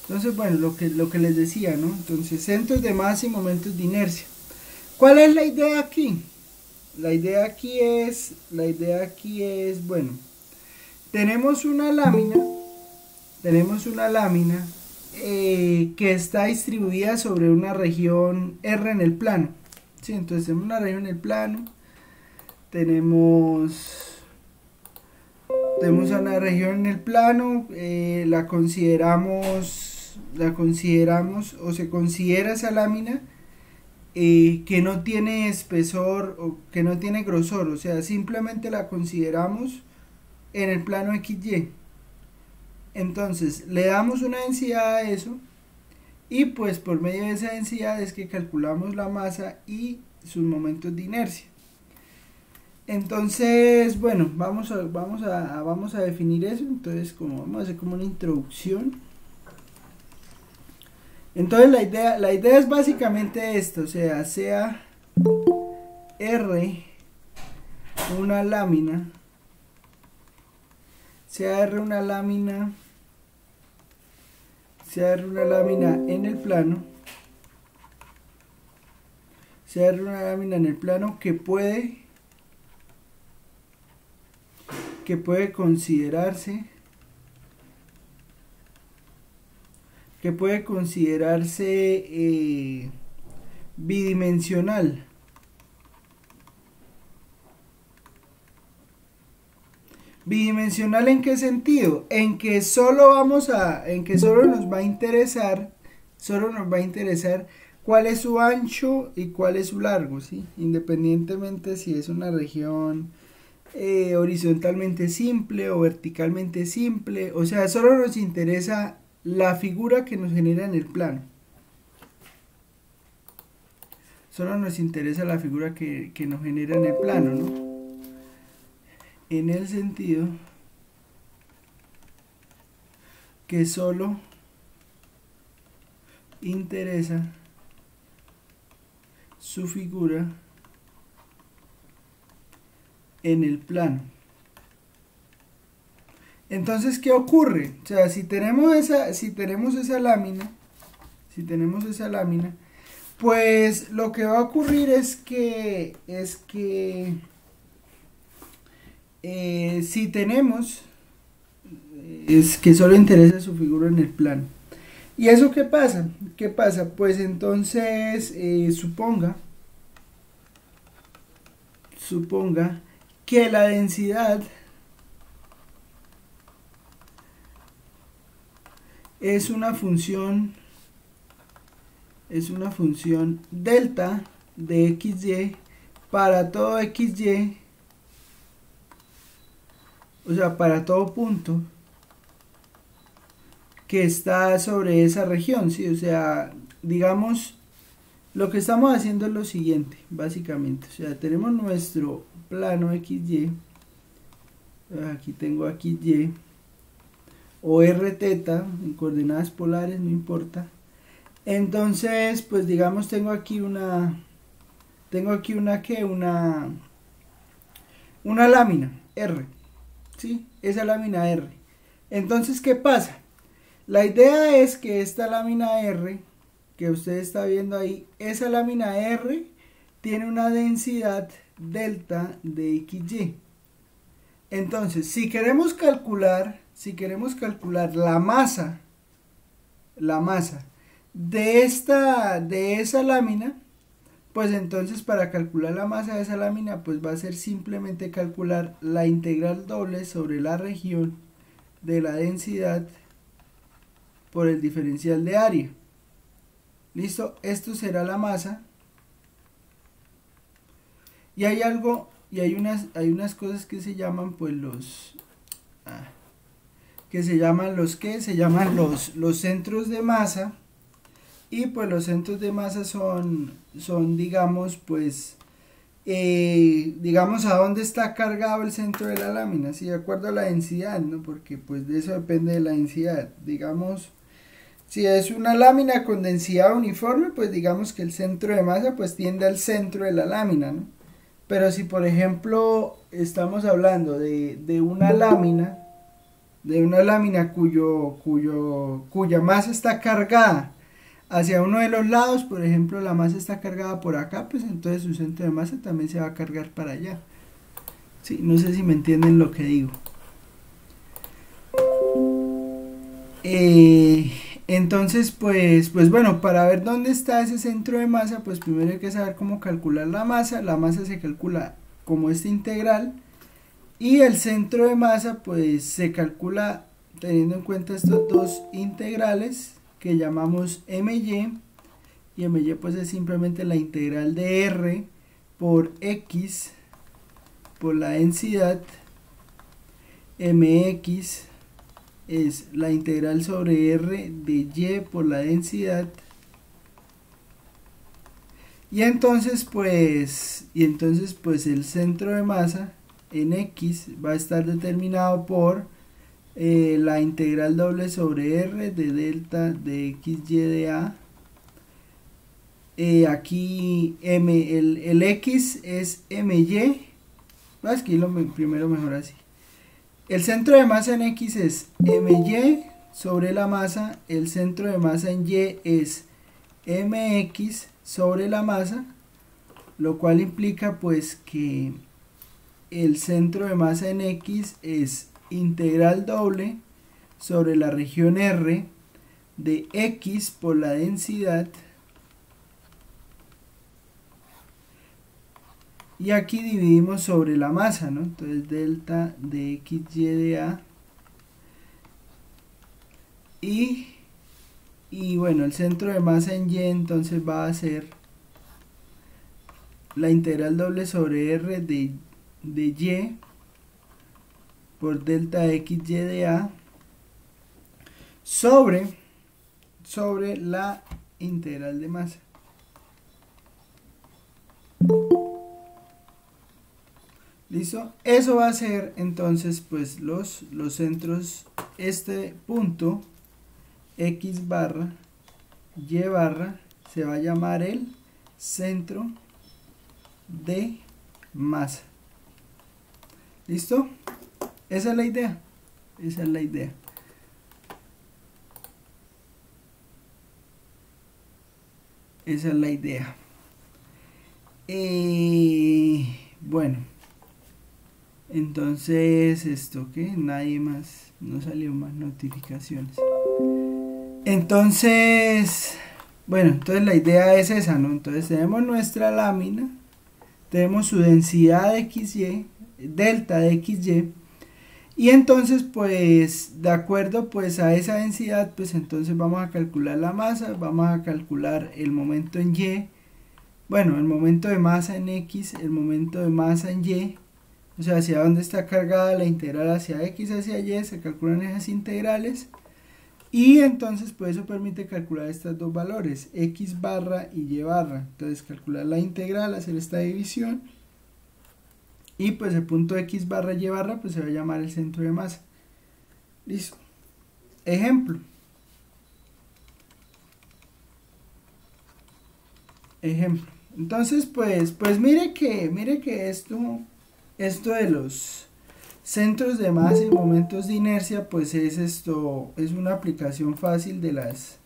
Entonces, bueno, lo que les decía, ¿no? Entonces, centros de masa y momentos de inercia. ¿Cuál es la idea aquí? La idea aquí es, bueno, tenemos una lámina, tenemos una lámina que está distribuida sobre una región R en el plano. ¿Sí? Entonces tenemos una región en el plano, tenemos, tenemos una región en el plano, la consideramos o se considera esa lámina que no tiene espesor o que no tiene grosor, o sea, simplemente la consideramos en el plano XY. Entonces le damos una densidad a eso y pues por medio de esa densidad es que calculamos la masa y sus momentos de inercia. Entonces, bueno, vamos a definir eso. Entonces, como vamos a hacer como una introducción. Entonces la idea es básicamente esto, o sea R una lámina, sea R una lámina en el plano, sea R una lámina en el plano que puede considerarse bidimensional. ¿Bidimensional en qué sentido? En que solo nos va a interesar, cuál es su ancho y cuál es su largo, ¿sí? Independientemente si es una región horizontalmente simple o verticalmente simple, o sea, solo nos interesa la figura que nos genera en el plano. Solo nos interesa la figura que nos genera en el plano, ¿no? En el sentido que solo interesa su figura en el plano. Entonces, ¿qué ocurre? O sea, si tenemos esa lámina, pues lo que va a ocurrir es que si tenemos es que solo interesa su figura en el plano. ¿Y eso qué pasa? ¿Qué pasa? Pues entonces suponga que la densidad es una función delta de XY para todo XY, o sea, para todo punto que está sobre esa región, ¿sí? O sea, digamos, lo que estamos haciendo es lo siguiente, básicamente. O sea, tenemos nuestro plano XY, aquí tengo XY, o R teta, en coordenadas polares, no importa. Entonces, pues digamos, tengo aquí una lámina R, ¿sí? Esa lámina R. Entonces, ¿qué pasa? La idea es que esta lámina R que usted está viendo ahí, esa lámina R tiene una densidad delta de XY. Entonces, si queremos calcular la masa de esa lámina, pues entonces para calcular la masa de esa lámina, pues va a ser simplemente calcular la integral doble sobre la región de la densidad por el diferencial de área. Listo, esto será la masa. Y hay unas cosas que se llaman pues los los centros de masa. Y pues los centros de masa son digamos, pues digamos a dónde está cargado el centro de la lámina, ¿sí? De acuerdo a la densidad, ¿no? Porque pues de eso depende de la densidad. Digamos, si es una lámina con densidad uniforme, pues digamos que el centro de masa pues tiende al centro de la lámina, ¿no? Pero si por ejemplo estamos hablando de una lámina de una lámina cuya masa está cargada hacia uno de los lados, por ejemplo la masa está cargada por acá, pues entonces su centro de masa también se va a cargar para allá. Sí, no sé si me entienden lo que digo. Entonces pues bueno, para ver dónde está ese centro de masa, pues primero hay que saber cómo calcular la masa. La masa se calcula como esta integral, y el centro de masa pues se calcula teniendo en cuenta estos dos integrales que llamamos my, y my pues es simplemente la integral de r por x por la densidad, mx es la integral sobre r de y por la densidad, y entonces pues el centro de masa en x va a estar determinado por la integral doble sobre r de delta de x y de a. Aquí el x es my, aquí primero mejor así. El centro de masa en x es my sobre la masa, el centro de masa en y es mx sobre la masa, lo cual implica pues que el centro de masa en x es integral doble sobre la región r de x por la densidad, y aquí dividimos sobre la masa, ¿no? Entonces delta de x y de a, y bueno, el centro de masa en y entonces va a ser la integral doble sobre r de y por delta de x y de a sobre la integral de masa. ¿Listo? Eso va a ser entonces pues los centros, este punto x barra y barra se va a llamar el centro de masa. ¿Listo? Esa es la idea. Esa es la idea. Esa es la idea. Bueno. Entonces, ¿esto qué? Nadie más. No salió más notificaciones. Entonces, bueno, entonces la idea es esa, ¿no? Entonces tenemos nuestra lámina. Tenemos su densidad de XY, delta de XY, y entonces pues de acuerdo pues a esa densidad pues entonces vamos a calcular la masa, vamos a calcular el momento en Y, bueno, el momento de masa en X, el momento de masa en Y, o sea, hacia dónde está cargada la integral hacia X, hacia Y, se calculan esas integrales, y entonces pues eso permite calcular estos dos valores, X barra y Y barra. Entonces calcular la integral, hacer esta división, y pues el punto X barra Y barra pues se va a llamar el centro de masa. Listo. Ejemplo. Entonces pues mire que esto de los centros de masa y momentos de inercia pues es una aplicación fácil de las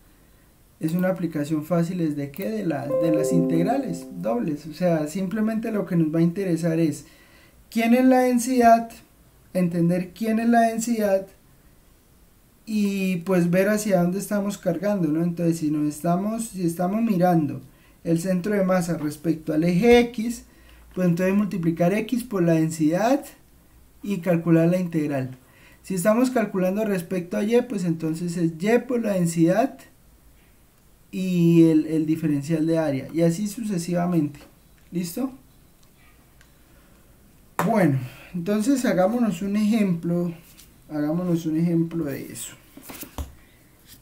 ¿de qué? De las integrales dobles. O sea, simplemente lo que nos va a interesar es quién es la densidad, entender quién es la densidad y pues ver hacia dónde estamos cargando, ¿no? Entonces si estamos mirando el centro de masa respecto al eje X, pues entonces multiplicar X por la densidad y calcular la integral. Si estamos calculando respecto a Y, pues entonces es Y por la densidad y el diferencial de área, y así sucesivamente. ¿Listo? Bueno, entonces hagámonos un ejemplo de eso.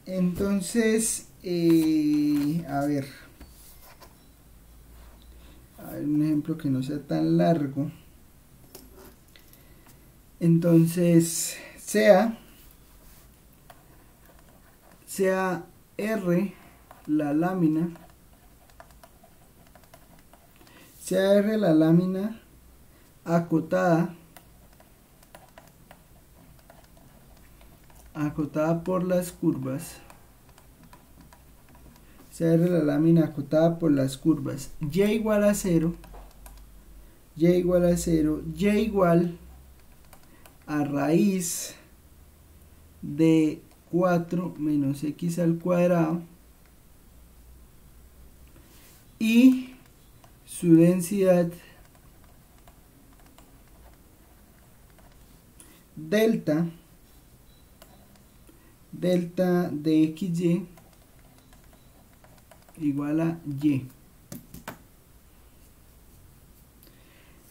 Entonces a ver, un ejemplo que no sea tan largo. Entonces sea R la lámina, acotada acotada por las curvas, CR la lámina acotada por las curvas, y igual a 0, y igual a 0, y igual a raíz de 4 menos x al cuadrado y su densidad delta de xy igual a y.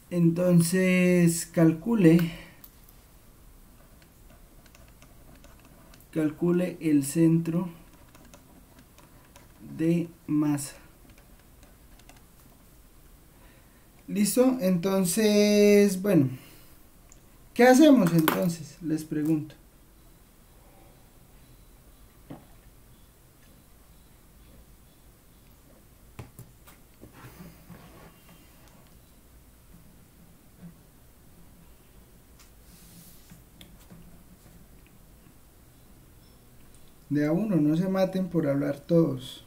Entonces calcule el centro de masa. ¿Listo? Entonces, bueno, ¿qué hacemos entonces? Les pregunto. De a uno, no se maten por hablar todos.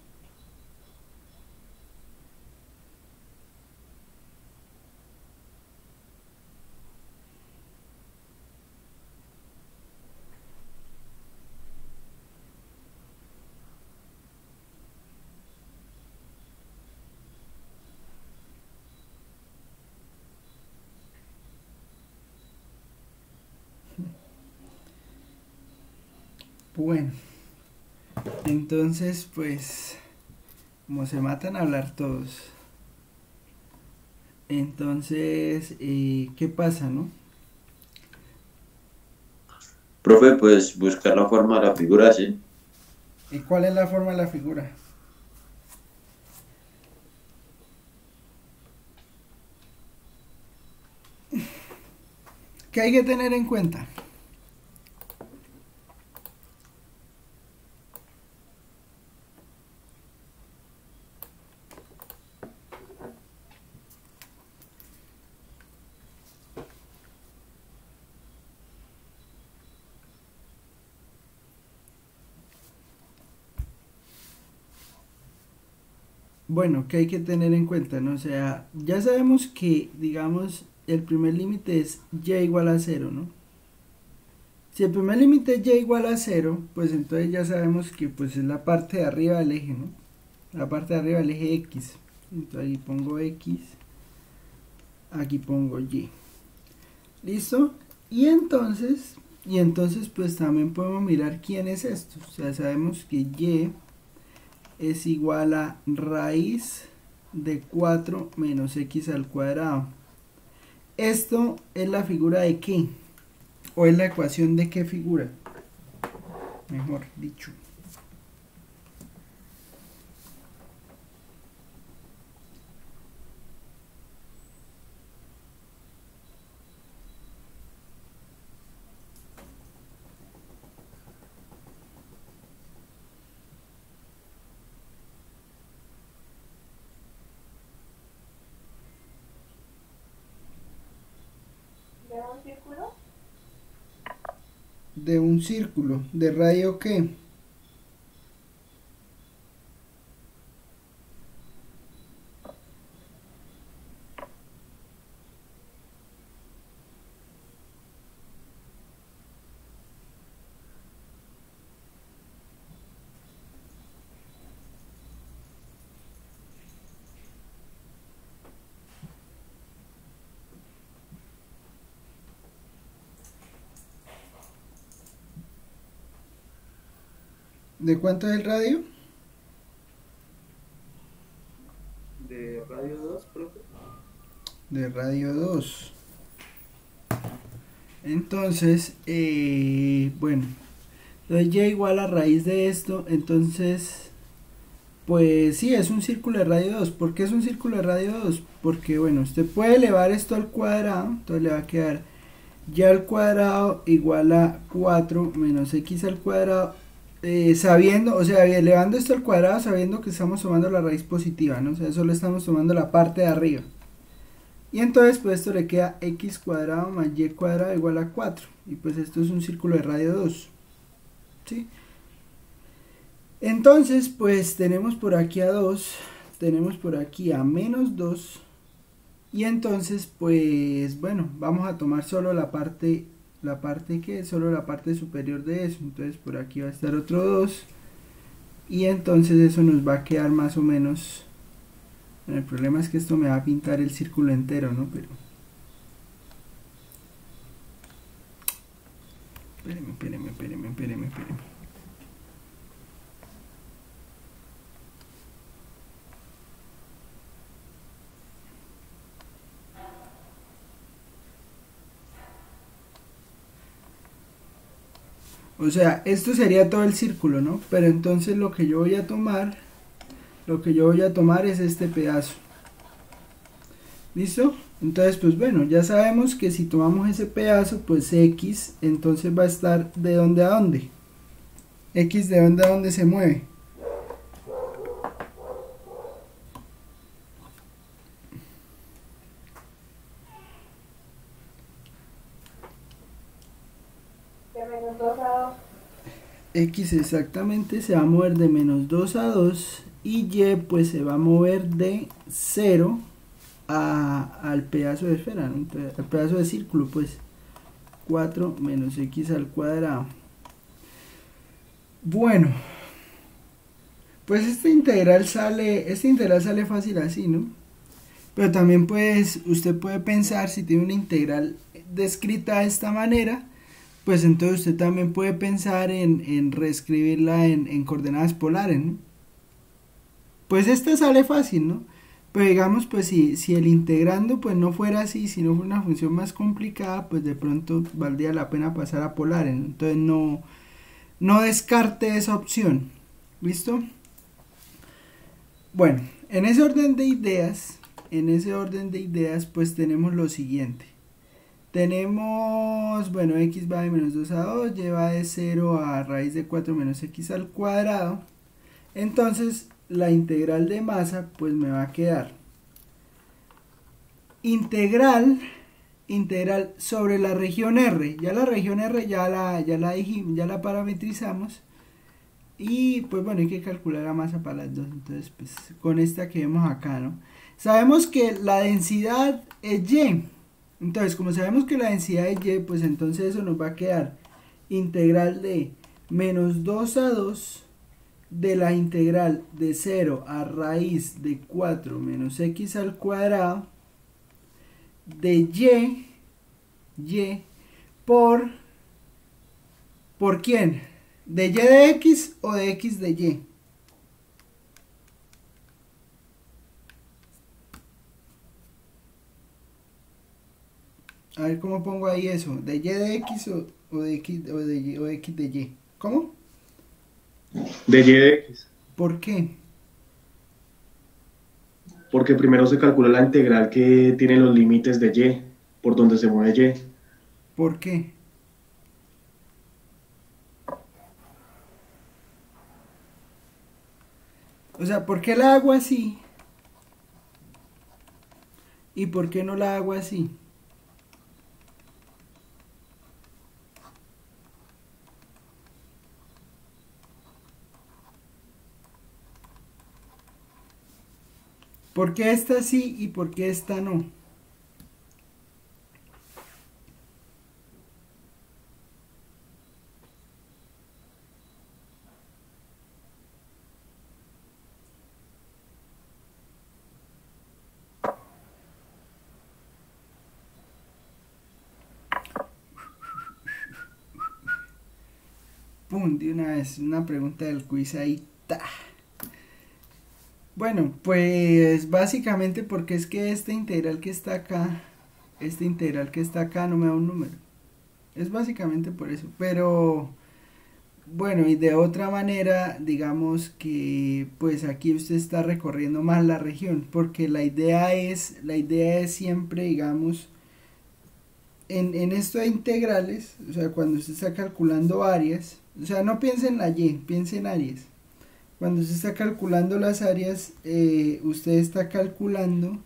Bueno, entonces pues, como se matan a hablar todos, entonces, ¿qué pasa, no? Profe, pues buscar la forma de la figura, sí. ¿Y cuál es la forma de la figura? ¿Qué hay que tener en cuenta? Bueno, ¿qué hay que tener en cuenta, no? O sea, ya sabemos que, digamos, el primer límite es y igual a 0, ¿no? Si el primer límite es y igual a 0, pues entonces ya sabemos que pues es la parte de arriba del eje, ¿no? La parte de arriba del eje X. Entonces ahí pongo X, aquí pongo Y. ¿Listo? Y entonces pues también podemos mirar quién es esto. O sea, sabemos que Y es igual a raíz de 4 menos x al cuadrado. ¿Esto es la figura de qué? ¿O es la ecuación de qué figura? Mejor dicho. ¿De un círculo? De un círculo. ¿De radio qué? ¿De cuánto es el radio? De radio 2, profe. De radio 2. Entonces, bueno, entonces y igual a raíz de esto, entonces, pues sí, es un círculo de radio 2. ¿Por qué es un círculo de radio 2? Porque, bueno, usted puede elevar esto al cuadrado, entonces le va a quedar y al cuadrado igual a 4 menos x al cuadrado, sabiendo, o sea, elevando esto al cuadrado sabiendo que estamos tomando la raíz positiva, ¿no? O sea, solo estamos tomando la parte de arriba. Y entonces pues esto le queda x cuadrado más y cuadrado igual a 4. Y pues esto es un círculo de radio 2. ¿sí? Entonces, pues tenemos por aquí a 2, tenemos por aquí a menos 2, y entonces, pues bueno, vamos a tomar solo solo la parte superior de eso. Entonces por aquí va a estar otro 2, y entonces eso nos va a quedar más o menos. Bueno, el problema es que esto me va a pintar el círculo entero, ¿no? Pero espéreme. O sea, esto sería todo el círculo, ¿no? Pero entonces lo que yo voy a tomar es este pedazo. ¿Listo? Entonces, pues bueno, ya sabemos que si tomamos ese pedazo, pues X, entonces va a estar ¿de dónde a dónde? X de dónde a dónde se mueve. X exactamente se va a mover de menos 2 a 2, y Y pues se va a mover de 0 al pedazo de esfera, ¿no? Entonces, al pedazo de círculo, pues 4 menos X al cuadrado. Bueno, pues este integral sale fácil así, ¿no? Pero también pues usted puede pensar, si tiene una integral descrita de esta manera, pues entonces usted también puede pensar en reescribirla en coordenadas polares, ¿no? Pues esta sale fácil, ¿no? Pero digamos, pues si el integrando pues no fuera así, si no fuera una función más complicada, pues de pronto valdría la pena pasar a polares, ¿no? Entonces no descarte esa opción. ¿Listo? Bueno, en ese orden de ideas, pues tenemos lo siguiente. Tenemos, bueno, X va de menos 2 a 2, y va de 0 a raíz de 4 menos X al cuadrado. Entonces, la integral de masa, pues me va a quedar integral sobre la región R. Ya la región R ya la parametrizamos. Y pues bueno, hay que calcular la masa para las dos. Entonces, pues con esta que vemos acá, ¿no? Sabemos que la densidad es Y. Entonces, como sabemos que la densidad es Y, pues entonces eso nos va a quedar integral de menos 2 a 2 de la integral de 0 a raíz de 4 menos X al cuadrado de Y ¿por quién? ¿De Y de X o de X de Y? A ver cómo pongo ahí eso. ¿De Y de X o de X o X de Y? ¿Cómo? De Y de X. ¿Por qué? Porque primero se calcula la integral que tiene los límites de Y, por donde se mueve Y. ¿Por qué? O sea, ¿por qué la hago así? ¿Y por qué no la hago así? ¿Por qué esta sí y por qué esta no? ¡Pum! De una vez, una pregunta del quiz ahí. ¡Ta! Bueno, pues básicamente porque es que esta integral que está acá no me da un número. Es básicamente por eso. Pero bueno, y de otra manera, digamos que pues aquí usted está recorriendo más la región, porque la idea es siempre, digamos, en esto de integrales, o sea, cuando usted está calculando áreas, o sea, no piense en la Y, piense en áreas. Cuando usted está calculando las áreas, usted está calculando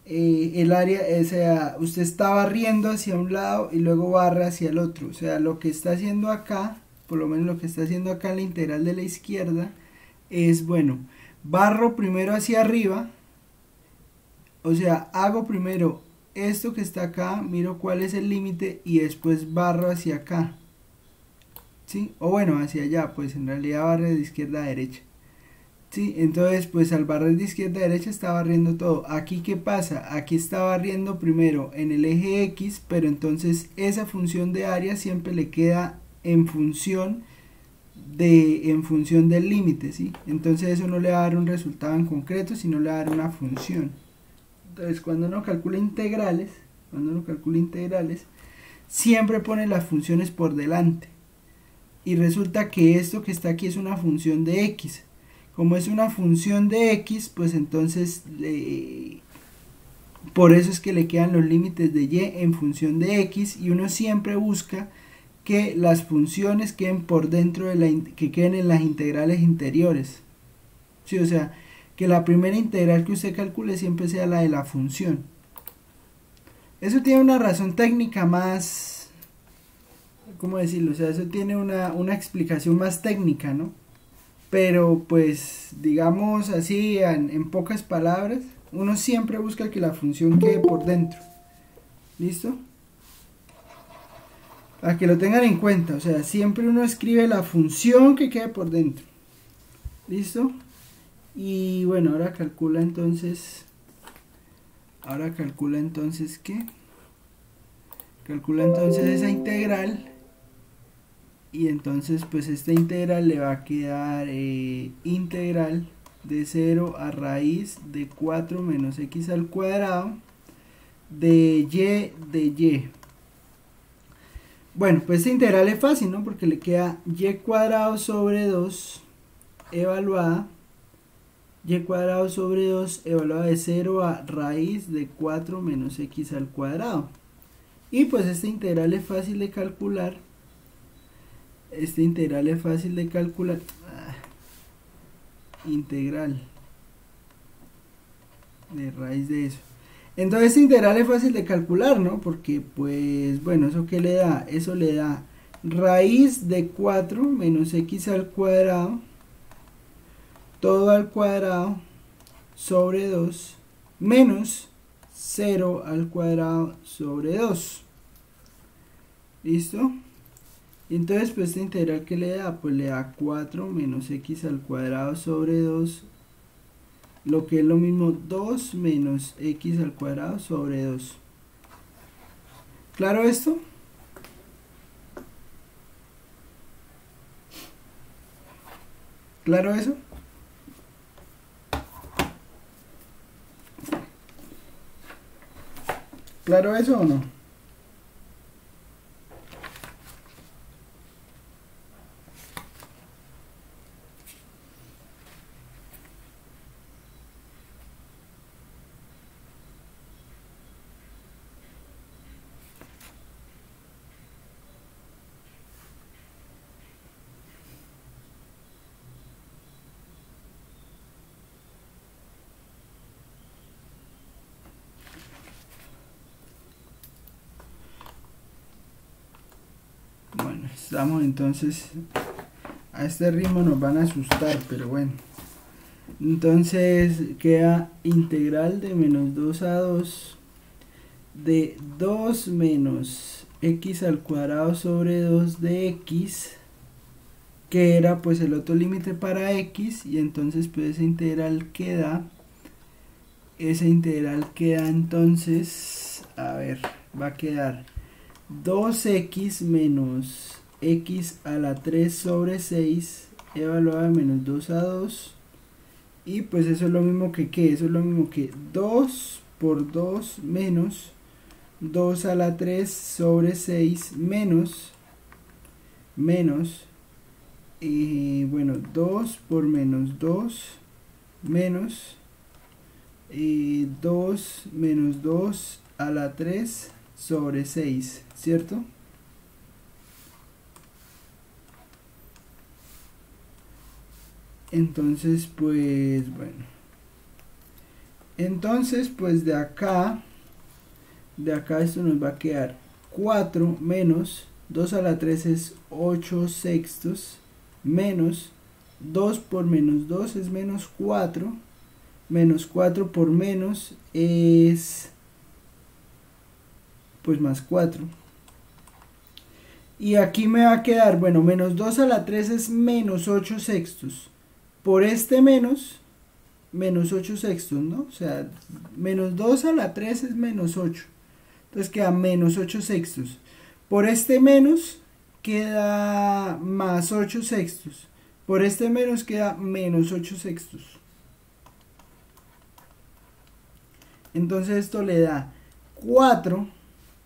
el área, o sea, usted está barriendo hacia un lado y luego barra hacia el otro. O sea, lo que está haciendo acá por lo menos lo que está haciendo acá en la integral de la izquierda, es, bueno, barro primero hacia arriba, o sea, hago primero esto que está acá, miro cuál es el límite y después barro hacia acá, ¿sí? O bueno, hacia allá, pues en realidad barre de izquierda a derecha. Sí, entonces pues al barrer de izquierda a derecha está barriendo todo. Aquí ¿qué pasa? Aquí está barriendo primero en el eje X, pero entonces esa función de área siempre le queda en función del límite, ¿sí? Entonces eso no le va a dar un resultado en concreto, sino le va a dar una función. Entonces cuando uno calcula integrales, siempre pone las funciones por delante. Y resulta que esto que está aquí es una función de X. Como es una función de X, pues entonces por eso es que le quedan los límites de Y en función de X, y uno siempre busca que las funciones queden por dentro que queden en las integrales interiores. Sí, o sea, que la primera integral que usted calcule siempre sea la de la función. Eso tiene una razón técnica más, ¿cómo decirlo? O sea, eso tiene una explicación más técnica, ¿no? Pero pues digamos así en pocas palabras, uno siempre busca que la función quede por dentro. ¿Listo? Para que lo tengan en cuenta, o sea, siempre uno escribe la función que quede por dentro. ¿Listo? Y bueno, ahora calcula entonces ¿qué? Calcula entonces esa integral. Y entonces pues esta integral le va a quedar integral de 0 a raíz de 4 menos x al cuadrado de y. Bueno, pues esta integral es fácil, ¿no? Porque le queda y cuadrado sobre 2 evaluada. Y cuadrado sobre 2 evaluada de 0 a raíz de 4 menos x al cuadrado. Y pues esta integral es fácil de calcular. Integral de raíz de eso. Entonces esta integral es fácil de calcular, ¿no? Porque pues bueno, ¿eso qué le da? Eso le da raíz de 4 menos x al cuadrado, todo al cuadrado, sobre 2, menos 0 al cuadrado sobre 2. ¿Listo? Y entonces pues esta integral que le da, pues le da 4 menos x al cuadrado sobre 2, lo que es lo mismo 2 menos x al cuadrado sobre 2. ¿Claro esto? ¿Claro eso? ¿Claro eso o no? Bueno, estamos entonces, a este ritmo nos van a asustar, pero bueno. Entonces queda integral de menos 2 a 2 de 2 menos x al cuadrado sobre 2 de x, que era pues el otro límite para x, y entonces pues esa integral queda entonces, a ver, va a quedar 2x menos x a la 3 sobre 6 evaluada de menos 2 a 2, y pues eso es lo mismo que ¿qué? Eso es lo mismo que 2 por 2 menos 2 a la 3 sobre 6 menos bueno, 2 por menos 2 menos 2 menos 2 a la 3 sobre 6, ¿cierto? Entonces pues bueno, entonces pues de acá esto nos va a quedar 4 menos 2 a la 3 es 8 sextos, menos 2 por menos 2 es menos 4, menos 4 por menos es pues más 4. Y aquí me va a quedar, bueno, menos 2 a la 3 es menos 8 sextos. Por este menos 8 sextos, ¿no? O sea, menos 2 a la 3 es menos 8. Entonces queda menos 8 sextos. Por este menos queda más 8 sextos. Por este menos queda menos 8 sextos. Entonces esto le da 4.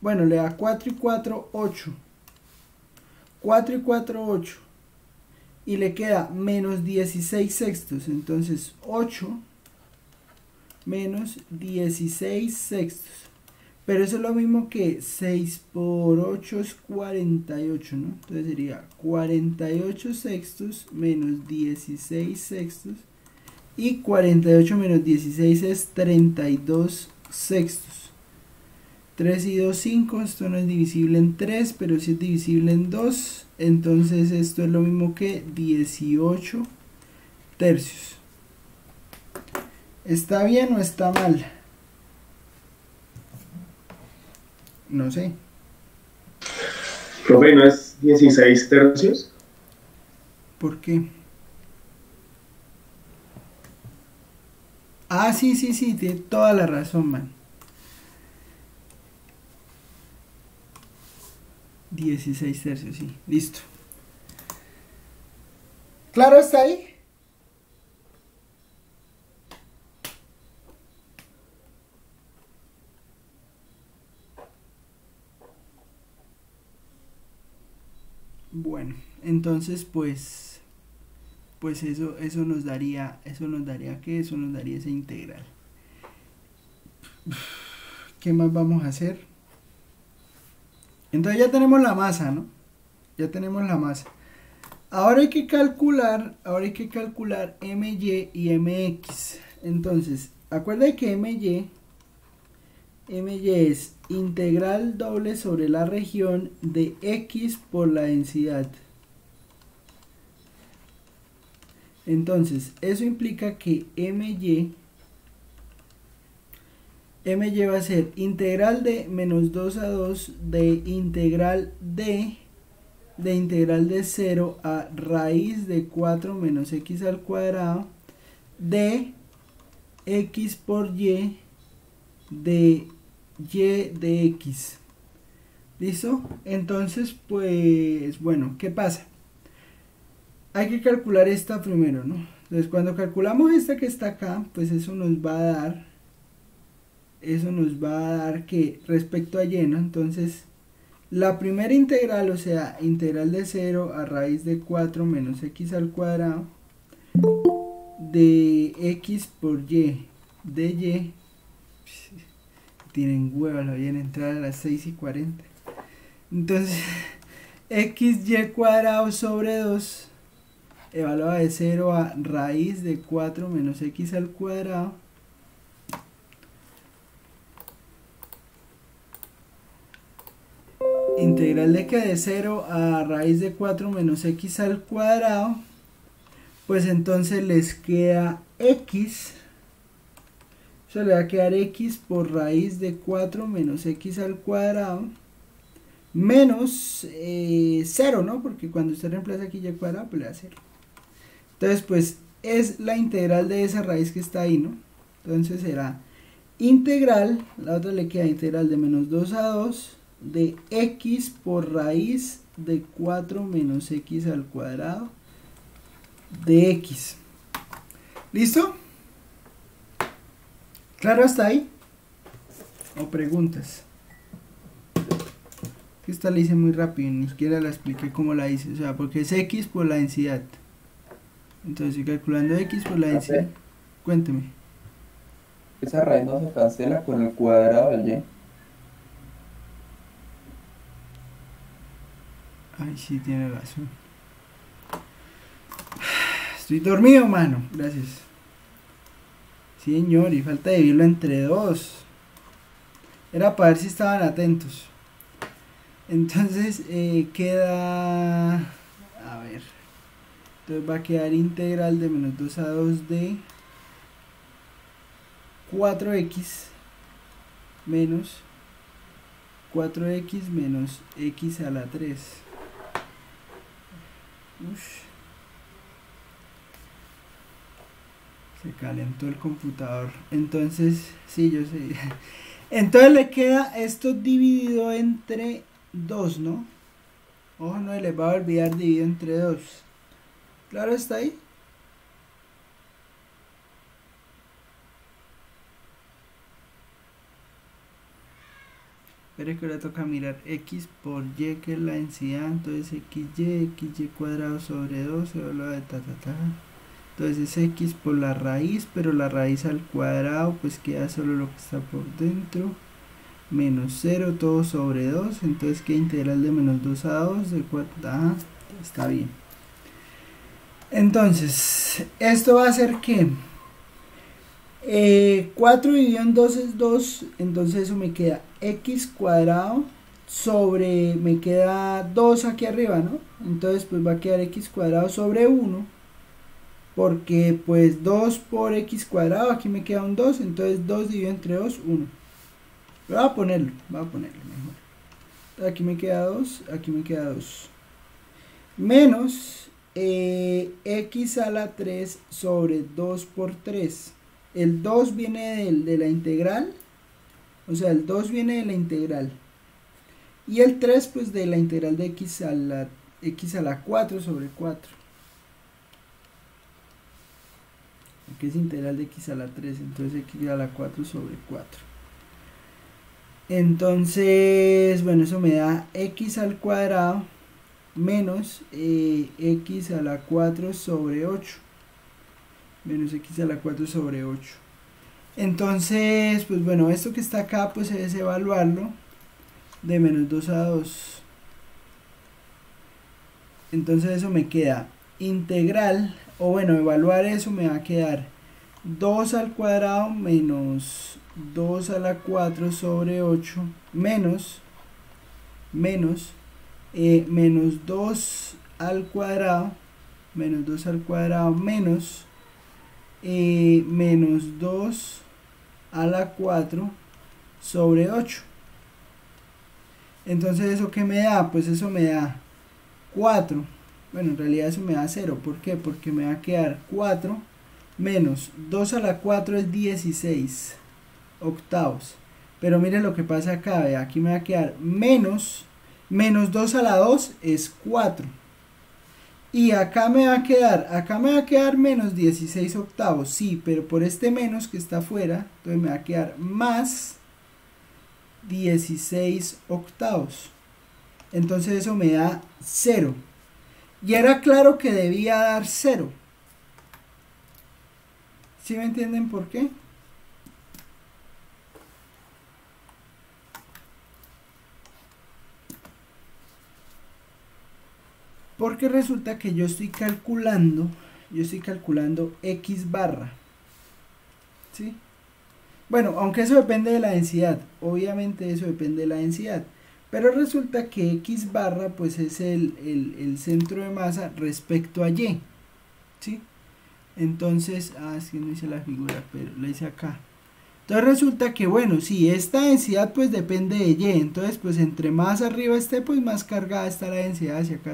Bueno, le da 4 y 4, 8. 4 y 4, 8. Y le queda menos 16 sextos. Entonces 8 menos 16 sextos. Pero eso es lo mismo que 6 por 8 es 48, ¿no? Entonces sería 48 sextos menos 16 sextos. Y 48 menos 16 es 32 sextos. 3 y 2, 5. Esto no es divisible en 3, pero sí es divisible en 2. Entonces esto es lo mismo que 18 tercios. ¿Está bien o está mal? No sé. Profe, ¿no es 16 tercios? ¿Por qué? Ah, sí, tiene toda la razón, man. 16 tercios, sí, listo. ¿Claro está ahí? Bueno, entonces pues eso nos daría ¿qué? Eso nos daría esa integral. ¿Qué más vamos a hacer? Entonces ya tenemos la masa, ¿no? Ya tenemos la masa. Ahora hay que calcular my y mx. Entonces, acuerda que my es integral doble sobre la región de x por la densidad. Entonces, eso implica que my va a ser integral de menos 2 a 2 de integral de 0 a raíz de 4 menos x al cuadrado de x por y de x. ¿Listo? Entonces, pues, bueno, ¿qué pasa? Hay que calcular esta primero, ¿no? Entonces, cuando calculamos esta que está acá, pues eso nos va a dar que respecto a y, ¿no? Entonces, la primera integral, o sea, integral de 0 a raíz de 4 menos x al cuadrado de x por y de y. Tienen hueva, lo habían entrado a las 6:40. Entonces, xy cuadrado sobre 2 evaluada de 0 a raíz de 4 menos x al cuadrado integral de que de 0 a raíz de 4 menos x al cuadrado, pues entonces les queda x, eso le va a quedar x por raíz de 4 menos x al cuadrado menos 0, ¿no? Porque cuando usted reemplaza aquí y cuadrado, pues le da 0. Entonces, pues es la integral de esa raíz que está ahí, ¿no? Entonces será integral, la otra le queda integral de menos 2 a 2 de x por raíz de 4 menos x al cuadrado de x. ¿Listo? ¿Claro hasta ahí? ¿O preguntas? Esta la hice muy rápido, ni siquiera la expliqué cómo la hice, o sea, porque es x por la densidad. Entonces estoy calculando x por la densidad. Cuénteme. Esa raíz no se cancela con el cuadrado del y. Ay, sí, tiene razón. Estoy dormido, mano. Gracias. Sí, señor, y falta dividirlo entre 2. Era para ver si estaban atentos. Entonces queda, a ver, entonces va a quedar integral de menos 2 a 2 de 4x menos 4x menos x a la 3. Ush. Se calentó el computador. Entonces, sí, yo sé. Entonces le queda esto dividido entre 2, ¿no? Ojo, no les va a olvidar dividido entre 2. ¿Claro está ahí? Pero que ahora toca mirar x por y, que es la densidad. Entonces xy cuadrado sobre 2 se habla de ta ta ta. Entonces es x por la raíz, pero la raíz al cuadrado pues queda solo lo que está por dentro. Menos 0 todo sobre 2. Entonces queda integral de menos 2 a 2 de 4. Ajá, está bien. Entonces, esto va a ser que 4 dividido en 2 es 2, entonces eso me queda x cuadrado sobre, me queda 2 aquí arriba, ¿no? Entonces pues va a quedar x cuadrado sobre 1, porque pues 2 por x cuadrado, aquí me queda un 2, entonces 2 dividido entre 2, 1. Voy a ponerlo mejor. Aquí me queda 2, aquí me queda 2. Menos x a la 3 sobre 2 por 3. El 2 viene de la integral, o sea, el 2 viene de la integral. Y el 3 pues de la integral de x a la 4 sobre 4. Aquí es integral de x a la 3, entonces x a la 4 sobre 4. Entonces, bueno, eso me da x al cuadrado menos x a la 4 sobre 8. Menos x a la 4 sobre 8. Entonces, pues bueno, esto que está acá, pues es evaluarlo de menos 2 a 2. Entonces eso me queda integral, o bueno, evaluar eso me va a quedar 2 al cuadrado menos 2 a la 4 sobre 8 menos 2 al cuadrado menos 2 al cuadrado menos menos 2 a la 4 sobre 8. Entonces eso que me da, pues eso me da 4. Bueno, en realidad eso me da 0. ¿Por qué? Porque me va a quedar 4 menos 2 a la 4 es 16 octavos. Pero mire lo que pasa acá, ve, aquí me va a quedar menos 2 a la 2 es 4. Y acá me va a quedar menos 16 octavos, sí, pero por este menos que está afuera, entonces me va a quedar más 16 octavos. Entonces eso me da 0. Y era claro que debía dar 0. ¿Sí me entienden por qué? Porque resulta que yo estoy calculando x barra. ¿Sí? Bueno, aunque eso depende de la densidad, obviamente eso depende de la densidad, pero resulta que x barra pues es el centro de masa respecto a y, ¿sí? Entonces, es que no hice la figura, pero la hice acá. Entonces resulta que, bueno, si esta densidad pues depende de y, entonces pues entre más arriba esté, pues más cargada está la densidad hacia acá,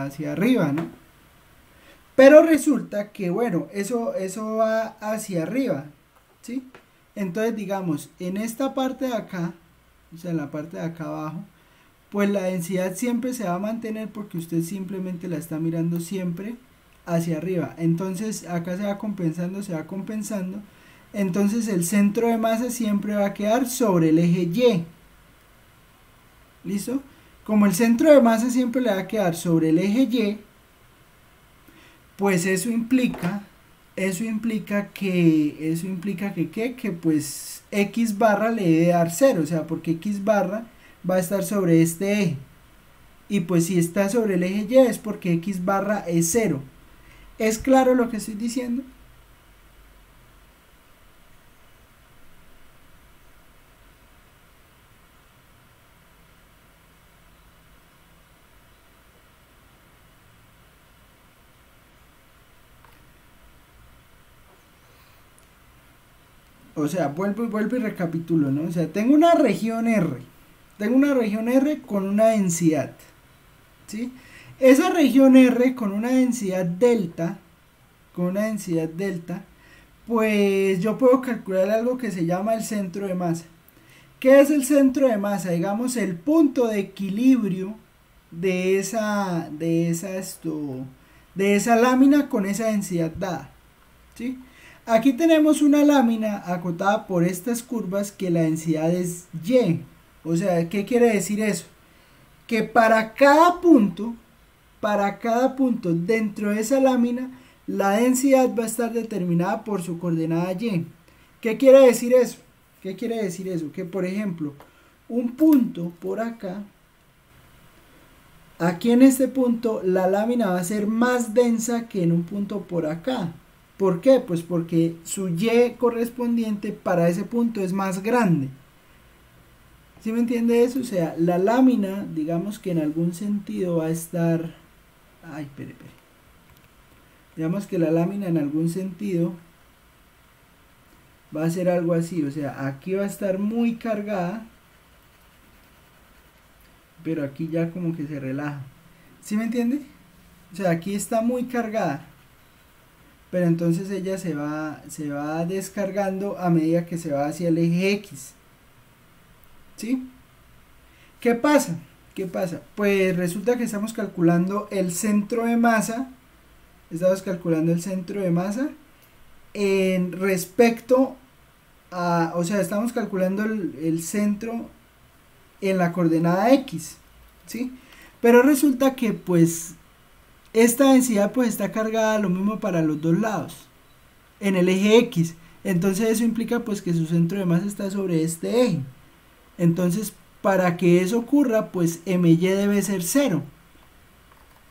hacia arriba, ¿no? Pero resulta que, bueno, eso va hacia arriba, ¿sí? Entonces, digamos, en esta parte de acá, o sea, en la parte de acá abajo, pues la densidad siempre se va a mantener porque usted simplemente la está mirando siempre hacia arriba. Entonces, acá se va compensando. Entonces, el centro de masa siempre va a quedar sobre el eje Y. ¿Listo? Como el centro de masa siempre le va a quedar sobre el eje Y, pues eso implica que pues x barra le debe dar 0, o sea, porque x barra va a estar sobre este eje, y pues si está sobre el eje Y es porque x barra es 0. ¿Es claro lo que estoy diciendo? O sea, vuelvo y recapitulo, ¿no? O sea, tengo una región R. Tengo una región R con una densidad, ¿sí? Esa región R con una densidad delta, pues yo puedo calcular algo que se llama el centro de masa. ¿Qué es el centro de masa? Digamos, el punto de equilibrio de esa lámina con esa densidad dada, ¿sí? Aquí tenemos una lámina acotada por estas curvas que la densidad es Y. O sea, ¿qué quiere decir eso? Que para cada punto dentro de esa lámina, la densidad va a estar determinada por su coordenada Y. ¿Qué quiere decir eso? Que por ejemplo, un punto por acá, aquí en este punto, la lámina va a ser más densa que en un punto por acá. ¿Por qué? Pues porque su Y correspondiente para ese punto es más grande. ¿Sí me entiende eso? O sea, la lámina, digamos que en algún sentido va a estar... Ay, espere. Digamos que la lámina en algún sentido va a ser algo así. O sea, aquí va a estar muy cargada, pero aquí ya como que se relaja. ¿Sí me entiende? O sea, aquí está muy cargada, pero entonces ella se va descargando a medida que se va hacia el eje X. ¿Sí? ¿Qué pasa? Pues resulta que estamos calculando el centro de masa. En respecto a, o sea, estamos calculando el centro en la coordenada X, ¿sí? Pero resulta que pues esta densidad pues está cargada lo mismo para los dos lados, en el eje X. Entonces eso implica pues que su centro de masa está sobre este eje. Entonces, para que eso ocurra, pues my debe ser 0.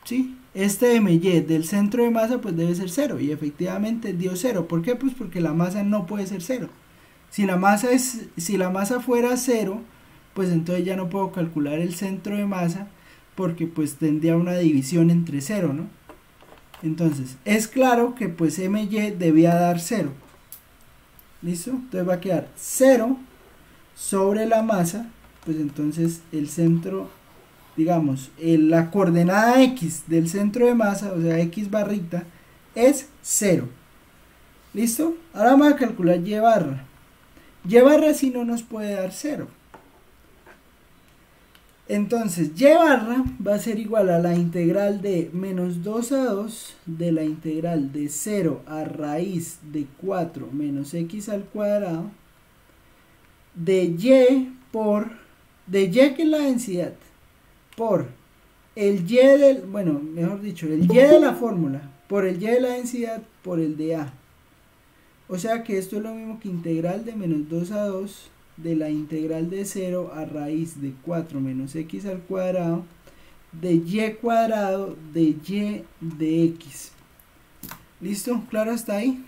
¿Sí? Este my del centro de masa pues debe ser 0. Y efectivamente dio 0. ¿Por qué? Pues porque la masa no puede ser 0. Si la masa fuera 0, pues entonces ya no puedo calcular el centro de masa, porque pues tendría una división entre 0, ¿no? Entonces, es claro que pues my debía dar 0. ¿Listo? Entonces va a quedar 0 sobre la masa, pues entonces el centro, digamos, la coordenada X del centro de masa, o sea, X barrita, es 0. ¿Listo? Ahora vamos a calcular Y barra. Y barra si no nos puede dar 0. Entonces, Y barra va a ser igual a la integral de menos 2 a 2 de la integral de 0 a raíz de 4 menos X al cuadrado de Y que es la densidad, por el Y del, bueno, mejor dicho, el Y de la fórmula, por el Y de la densidad, por el de A. O sea que esto es lo mismo que integral de menos 2 a 2 de la integral de 0 a raíz de 4 menos X al cuadrado de Y cuadrado de Y de X. ¿Listo? ¿Claro hasta ahí?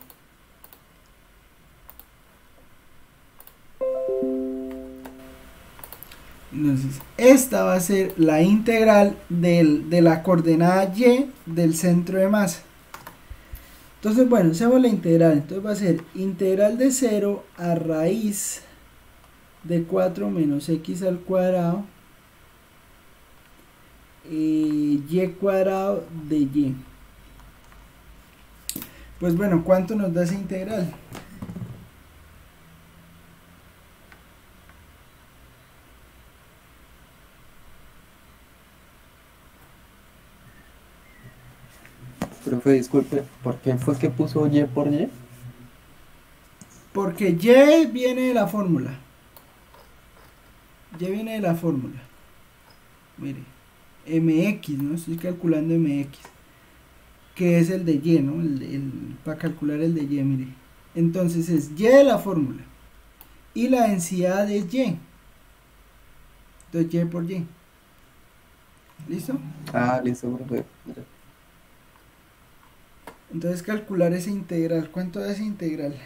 Entonces, esta va a ser la integral de la coordenada Y del centro de masa. Entonces, bueno, hacemos la integral. Entonces va a ser integral de 0 a raíz de 4 menos X al cuadrado Y cuadrado de Y. Pues bueno, ¿cuánto nos da esa integral? Profe, disculpe, ¿por qué fue que puso Y por Y? Porque Y viene de la fórmula. Mire, mx, ¿no? Estoy calculando mx, que es el de Y, ¿no? Para calcular el de Y, mire. Entonces es Y de la fórmula. Y la densidad es Y. Entonces Y por Y. ¿Listo? Ah, listo, profe. Entonces calcular esa integral. ¿Cuánto da esa integral?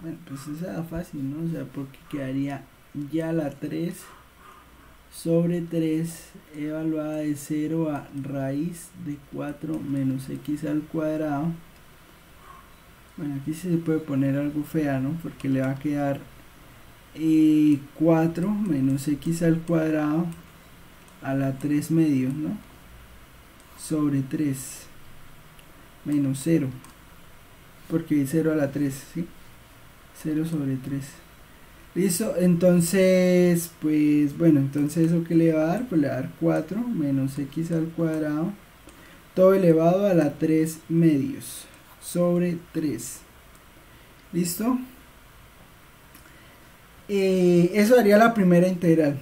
Bueno, pues esa es fácil, ¿no? O sea, porque quedaría ya la 3 sobre 3 evaluada de 0 a raíz de 4 menos x al cuadrado. Bueno, aquí sí se puede poner algo fea, ¿no? Porque le va a quedar 4 menos x al cuadrado a la 3 medios, ¿no? Sobre 3 menos 0. Porque 0 a la 3, ¿sí? 0 sobre 3. Listo, entonces, pues bueno, entonces eso que le va a dar, pues le va a dar 4 menos x al cuadrado, todo elevado a la 3 medios, sobre 3. ¿Listo? Eso daría la primera integral.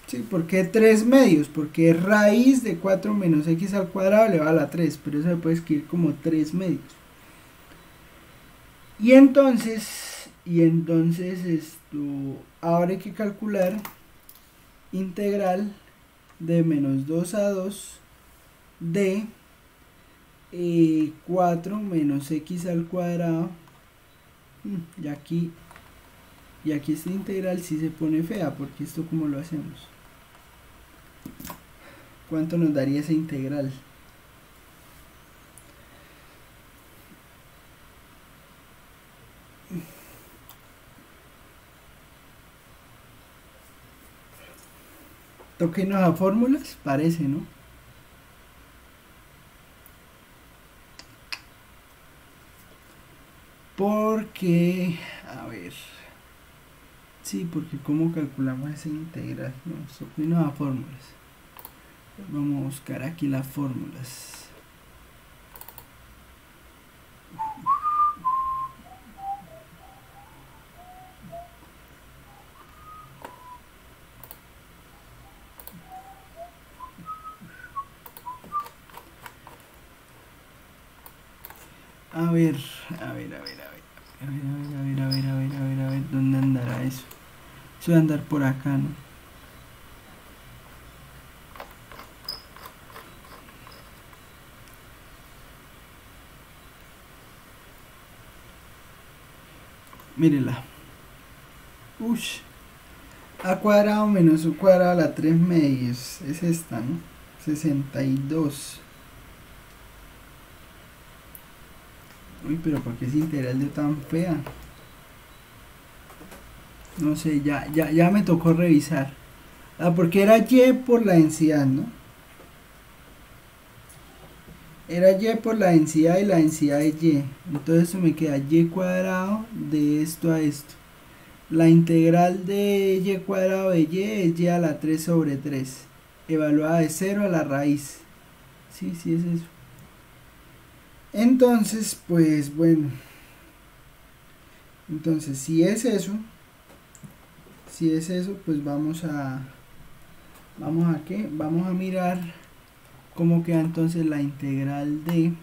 ¿Sí? ¿Por qué 3 medios? Porque es raíz de 4 menos x al cuadrado elevado a la 3, pero eso se puede escribir como 3 medios. Y entonces esto, ahora hay que calcular integral de menos 2 a 2 de 4 menos x al cuadrado. Y aquí esta integral sí se pone fea, porque esto ¿cómo lo hacemos? ¿Cuánto nos daría esa integral? Toquenos a fórmulas, parece, ¿no? Porque, a ver, sí, porque ¿cómo calculamos esa integral? No, toquenos a fórmulas. Vamos a buscar aquí las fórmulas. A ver, ¿dónde andará eso? Eso debe andar por acá, ¿no? Mírela. Ush. A cuadrado menos u cuadrado a la 3 medios. Es esta, ¿no? 62. Uy, pero ¿por qué esa integral de tan fea? No sé, ya me tocó revisar. Porque era y por la densidad, ¿no? Era y por la densidad y la densidad de y. Entonces eso me queda y cuadrado de esto a esto. La integral de y cuadrado de y es y a la 3 sobre 3. Evaluada de 0 a la raíz. Sí, es eso. Entonces, pues bueno. Entonces, si es eso, pues vamos a ¿qué? Vamos a mirar cómo queda entonces la integral de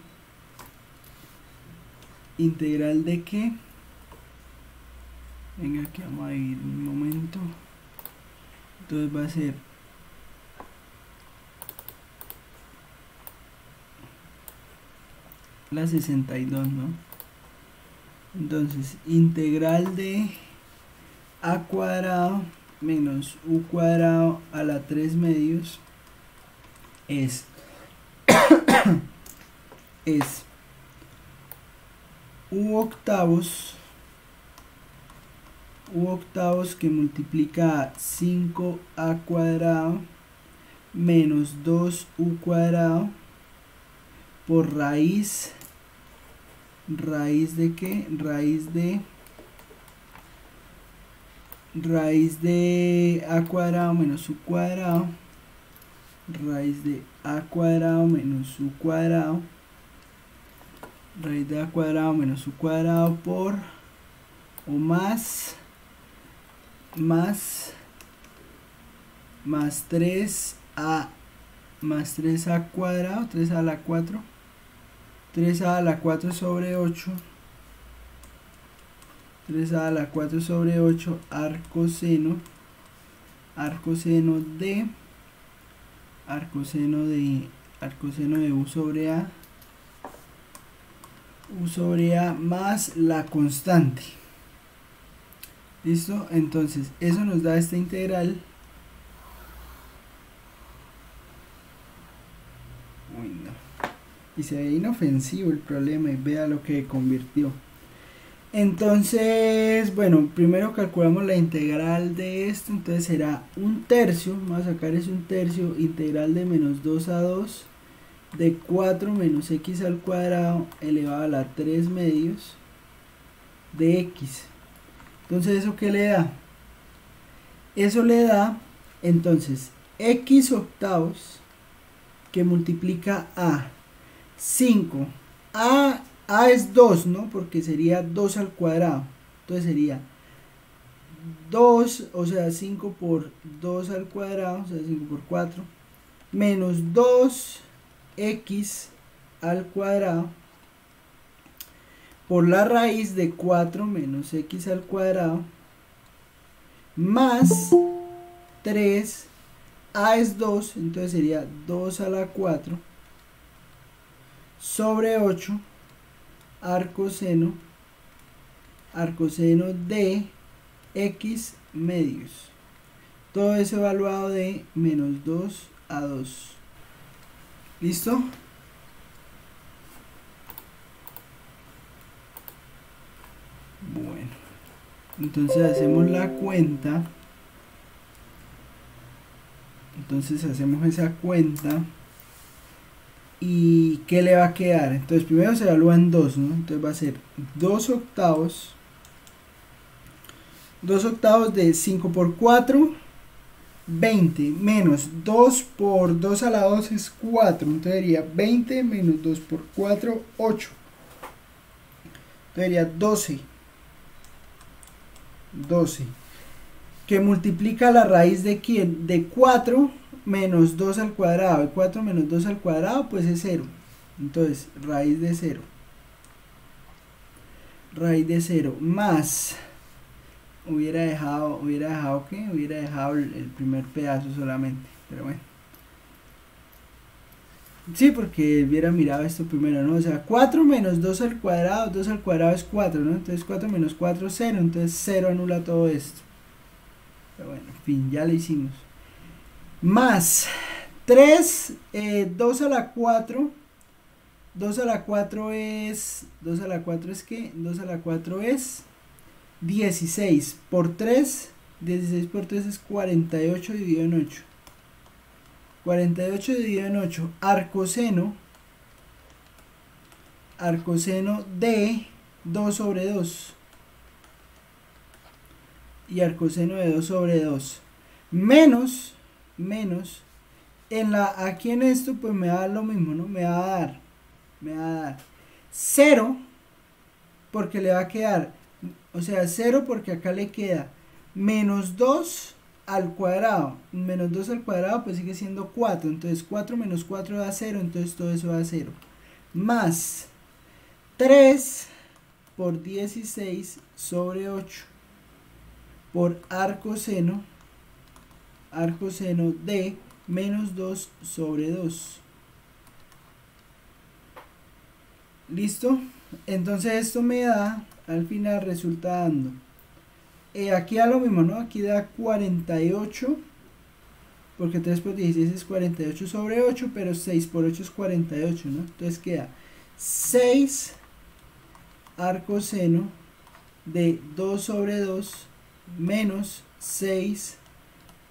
qué. Venga, aquí vamos a ir un momento. Entonces va a ser la 62, ¿no? Entonces, integral de a cuadrado menos u cuadrado a la 3 medios es u octavos que multiplica 5a cuadrado menos 2u cuadrado por raíz de qué, raíz de a cuadrado menos u cuadrado, raíz de a cuadrado menos u cuadrado, raíz de a cuadrado menos u cuadrado por o más 3a cuadrado, 3a a la 4, 3a a la 4 sobre 8, 3a a la 4 sobre 8 arcoseno de u sobre a, U sobre A más la constante. ¿Listo? Entonces, eso nos da esta integral. Uy, no. Y se ve inofensivo el problema y vea lo que convirtió. Entonces, bueno, primero calculamos la integral de esto. Entonces será un tercio. Vamos a sacar es un tercio. Integral de menos 2 a 2 de 4 menos x al cuadrado elevado a la 3 medios de x. Entonces, ¿eso qué le da? Eso le da, entonces, x octavos que multiplica a 5. A es 2, ¿no? Porque sería 2 al cuadrado. Entonces sería 2, o sea, 5 por 2 al cuadrado, o sea, 5 por 4, menos 2x al cuadrado por la raíz de 4 menos x al cuadrado más 3, a es 2, entonces sería 2 a la 4 sobre 8 arcoseno de x medios. Todo eso evaluado de menos 2 a 2. ¿Listo? Bueno, entonces hacemos la cuenta. Entonces hacemos esa cuenta. ¿Y qué le va a quedar? Entonces primero se evalúan 2, ¿no? Entonces va a ser 2 octavos. 2 octavos de 5 por 4, 20, menos 2 por 2 a la 2 es 4. Entonces sería 20 menos 2 por 4, 8. Entonces sería 12. 12. Que multiplica la raíz de ¿quién? De 4 menos 2 al cuadrado. Y 4 menos 2 al cuadrado pues es 0. Entonces raíz de 0. Raíz de 0 más... Hubiera dejado ¿qué? Hubiera dejado el primer pedazo solamente. Pero bueno. Sí, porque hubiera mirado esto primero, ¿no? O sea, 4 menos 2 al cuadrado. 2 al cuadrado es 4, ¿no? Entonces 4 menos 4 es 0. Entonces 0 anula todo esto. Pero bueno, en fin, ya lo hicimos. Más 3, 2 a la 4. 2 a la 4 es... ¿2 a la 4 es qué? 2 a la 4 es 16 por 3. 16 por 3 es 48 dividido en 8. 48 dividido en 8. Arcoseno de 2 sobre 2. Y arcoseno de 2 sobre 2. Menos. Aquí en esto pues me va a dar lo mismo, ¿no? Me va a dar 0. Porque le va a quedar... O sea, 0 porque acá le queda menos 2 al cuadrado. Menos 2 al cuadrado pues sigue siendo 4. Entonces 4 menos 4 da 0. Entonces todo eso da 0. Más 3 por 16 sobre 8. Por arcoseno de menos 2 sobre 2. ¿Listo? Entonces esto me da... Al final resulta dando aquí da lo mismo, ¿no? Aquí da 48, porque 3 por 16 es 48 sobre 8, pero 6 por 8 es 48, ¿no? Entonces queda 6 arcoseno de 2 sobre 2 menos 6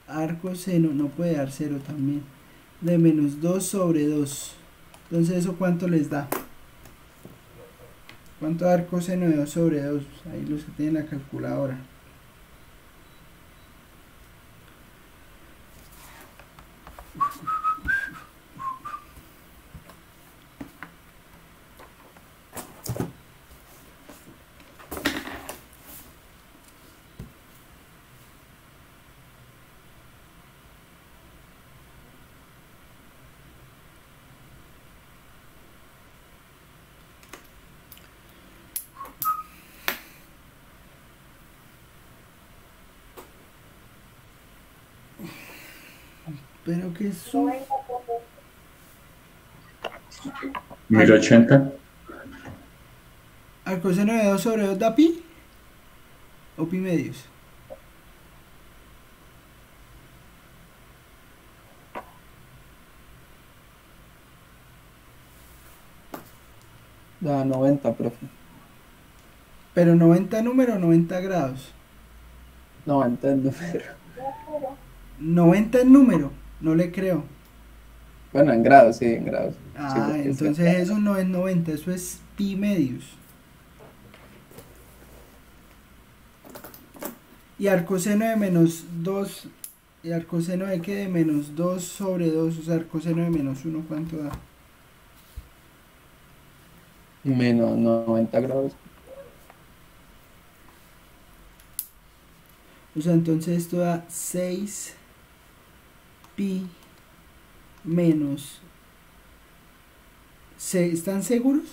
arcoseno, no puede dar 0 también, de menos 2 sobre 2. Entonces eso ¿cuánto les da? ¿Cuánto da arcoseno de 2 sobre 2? Ahí los que tienen la calculadora. Pero que eso... 1080. Arcoseno de 2 sobre 2 da pi o pi medios. Da 90, profe. Pero 90 número o 90 grados. 90 el número. 90 en número, no le creo. Bueno, en grados, sí, en grados. Sí, Ah, porque es que- entonces eso no es 90, eso es pi medios. Y arcoseno de menos 2, y arcoseno de que de menos 2 sobre 2, o sea, arcoseno de menos 1, ¿cuánto da? Menos 90 grados. O sea, entonces esto da 6 pi menos... ¿Están seguros?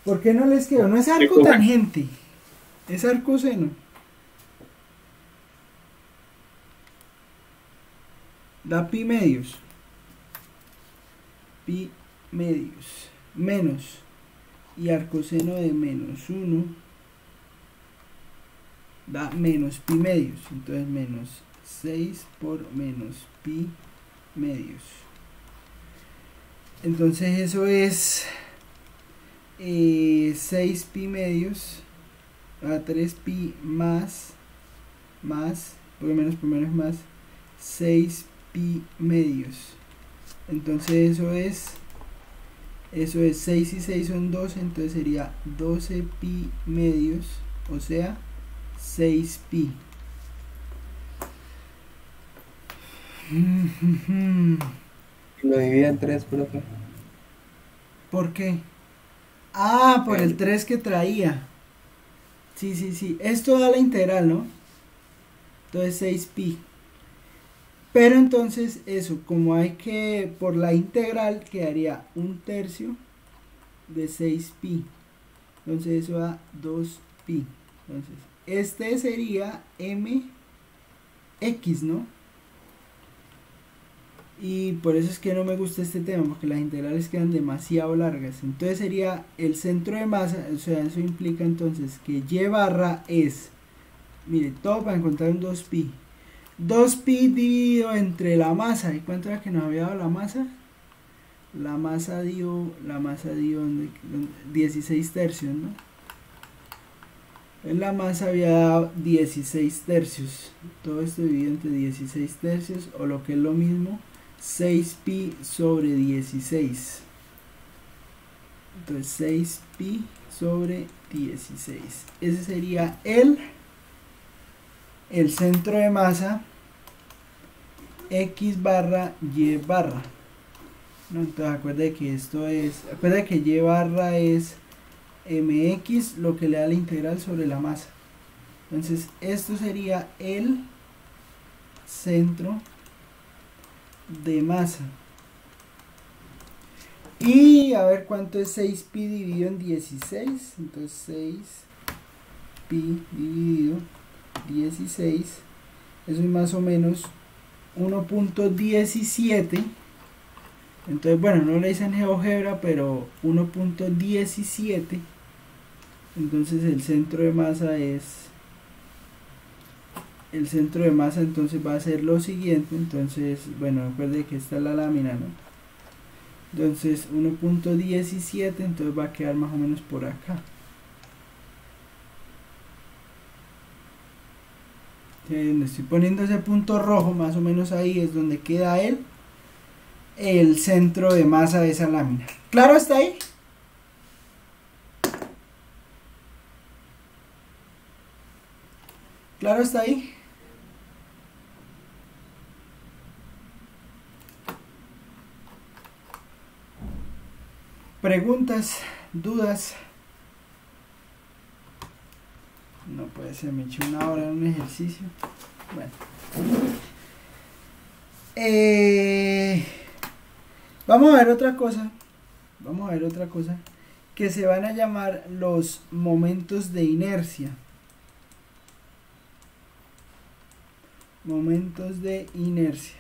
¿Por qué no les quedó? No es arco tangente, es arcoseno. Da pi medios. Pi medios. Menos. Y arcoseno de menos 1 da menos pi medios. Entonces menos 6 por menos pi medios. Entonces eso es 6 pi medios a 3 pi más, por menos es más, 6 pi medios. Entonces eso es 6 y 6 son 12, entonces sería 12 pi medios, o sea, 6 pi. Lo divide en 3, profe. ¿Por qué? Ah, por el El- 3 que traía. Sí, sí, sí. Esto da la integral, ¿no? Entonces 6 pi. Pero entonces eso, como hay que, por la integral quedaría 1/3 de 6 pi. Entonces eso da 2 pi. Entonces, este sería mx, ¿no? Y por eso es que no me gusta este tema, porque las integrales quedan demasiado largas. Entonces sería el centro de masa, o sea, eso implica entonces que y barra es, mire, todo para encontrar un 2pi. 2pi dividido entre la masa. ¿Y cuánto era que nos había dado la masa? La masa dio 16 tercios, ¿no? En la masa había dado 16 tercios. Todo esto dividido entre 16 tercios, o lo que es lo mismo, 6 pi sobre 16. Entonces 6 pi sobre 16. Ese sería el centro de masa x barra y barra. ¿No? Entonces acuérdate que acuérdate que y barra es mx, lo que le da la integral sobre la masa. Entonces esto sería el centro de masa. Y a ver cuánto es 6 pi dividido en 16. Entonces 6 pi dividido 16, eso es más o menos 1.17. Entonces, bueno, no le dicen GeoGebra, pero 1.17. Entonces el centro de masa entonces va a ser lo siguiente. Entonces, bueno, recuerde que esta es la lámina, ¿no? Entonces 1.17, entonces va a quedar más o menos por acá. Donde estoy poniendo ese punto rojo, más o menos ahí es donde queda el centro de masa de esa lámina. ¿Claro hasta ahí? ¿Claro hasta ahí? ¿Preguntas? ¿Dudas? No puede ser, me eché una hora en un ejercicio. Bueno. Vamos a ver otra cosa. Vamos a ver otra cosa. Que se van a llamar los momentos de inercia. Momentos de inercia.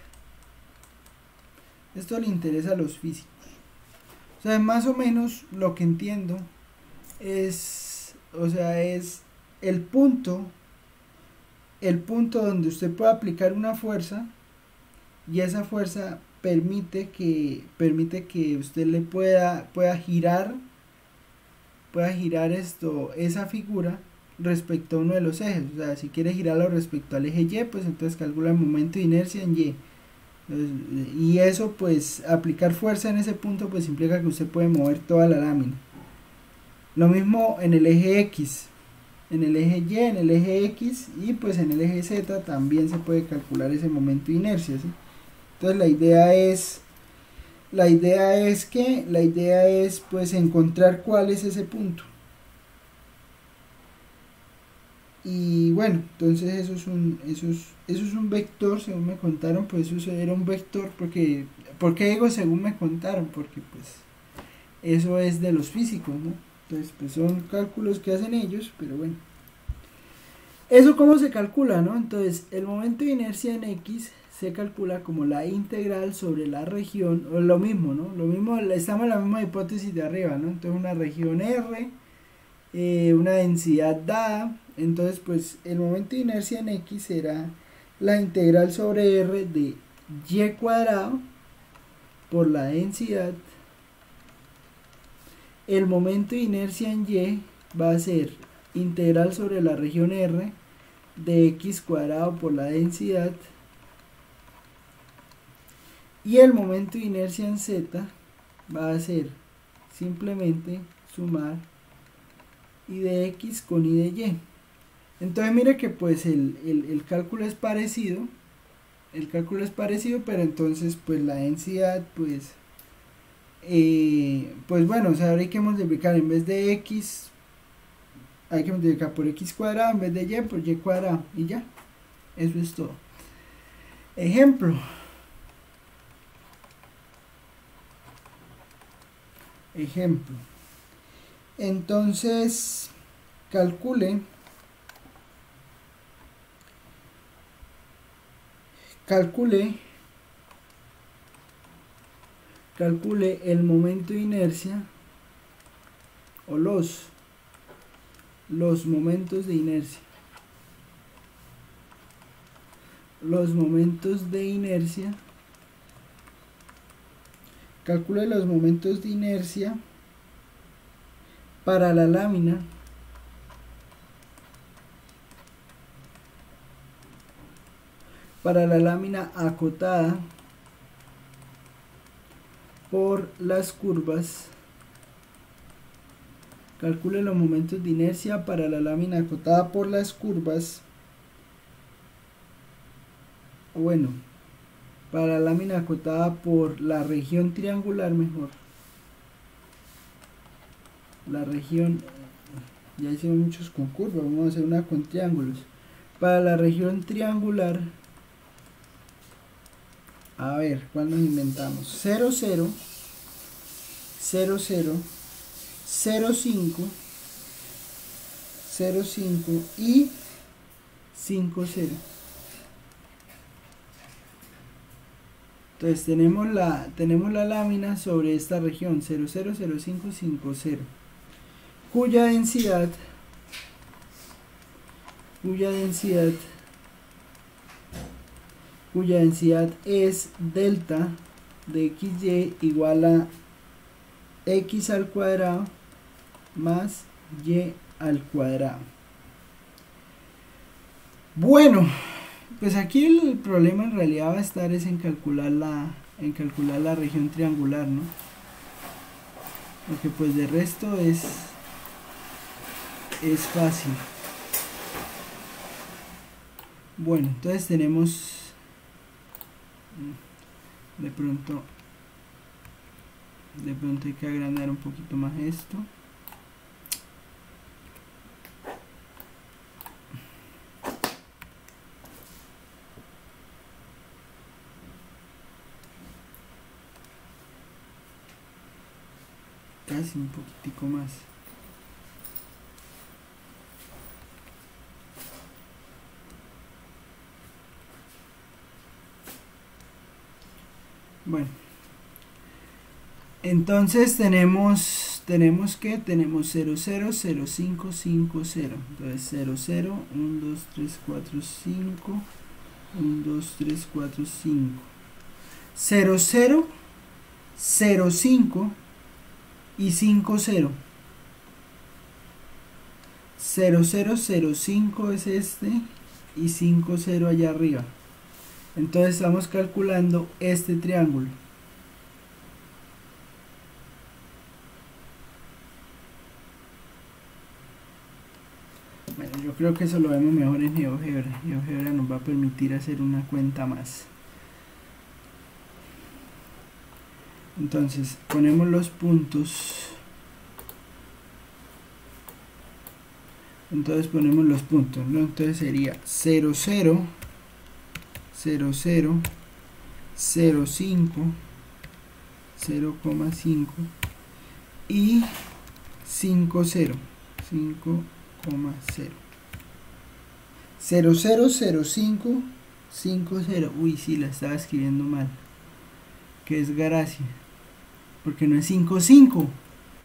Esto le interesa a los físicos. O sea, más o menos lo que entiendo o sea, es el punto, donde usted puede aplicar una fuerza y esa fuerza permite que usted le pueda girar esa figura respecto a uno de los ejes. O sea, si quiere girarlo respecto al eje Y, pues entonces calcula el momento de inercia en Y. Y eso, pues aplicar fuerza en ese punto pues implica que usted puede mover toda la lámina. Lo mismo en el eje X, en el eje Y, en el eje X y pues en el eje Z también se puede calcular ese momento de inercia, ¿sí? Entonces la idea es pues encontrar cuál es ese punto. Y bueno, entonces eso es un vector, según me contaron, pues eso era un vector, ¿por qué digo según me contaron? Porque pues eso es de los físicos, ¿no? Entonces pues son cálculos que hacen ellos, pero bueno. ¿Eso cómo se calcula, no? Entonces el momento de inercia en X se calcula como la integral sobre la región, o lo mismo, ¿no? Lo mismo, estamos en la misma hipótesis de arriba, ¿no? Entonces una región R, una densidad dada, entonces pues el momento de inercia en X será la integral sobre R de Y cuadrado por la densidad. El momento de inercia en Y va a ser integral sobre la región R de X cuadrado por la densidad. Y el momento de inercia en Z va a ser simplemente sumar I de X con I de Y. Entonces mire que pues el cálculo es parecido. Pero entonces pues la densidad pues bueno, o sea, ahora hay que multiplicar en vez de X, hay que multiplicar por X cuadrado, en vez de Y por Y cuadrado, y ya, eso es todo. Ejemplo. Entonces calcule el momento de inercia o los momentos de inercia. Calcule los momentos de inercia para la lámina acotada por las curvas. Calcule los momentos de inercia para la lámina acotada por las curvas. Bueno, para la lámina acotada por la región triangular, mejor. La región, ya hicimos muchos con curvas, vamos a hacer una con triángulos. Para la región triangular, a ver, ¿cuál nos inventamos? 0, 0, 0, 0, 0, 5, 0, 5 y 5, 0. Entonces tenemos la lámina sobre esta región 0, 0, 0, 5, 5, 0, cuya densidad es delta de XY igual a X al cuadrado más Y al cuadrado. Bueno, pues aquí el problema en realidad va a estar es en calcular la región triangular, ¿no? Porque pues de resto es fácil. Bueno, entonces tenemos de pronto hay que agrandar un poquito más esto. Casi un poquitico más. Bueno, Entonces tenemos que tenemos 0, 0, 0, 5, 5, 0. Entonces 0, 0, 1, 2, 3, 4, 5, 1, 2, 3, 4, 5. 0, 0, 0, 5 y 5, 0. 0, 0, 0, 5 es este y 5, 0 allá arriba. Entonces estamos calculando este triángulo. Bueno, yo creo que eso lo vemos mejor en GeoGebra. GeoGebra nos va a permitir hacer una cuenta más. Entonces ponemos los puntos. Entonces ponemos los puntos, ¿no? Entonces sería 0, 0, 0, 0, 0, 5, 0,5 y 5, 0, 5,0. 0, 0, 0, 5, 5, 0. Uy, sí, la estaba escribiendo mal. Que es Garacia. Porque no es 5, 5.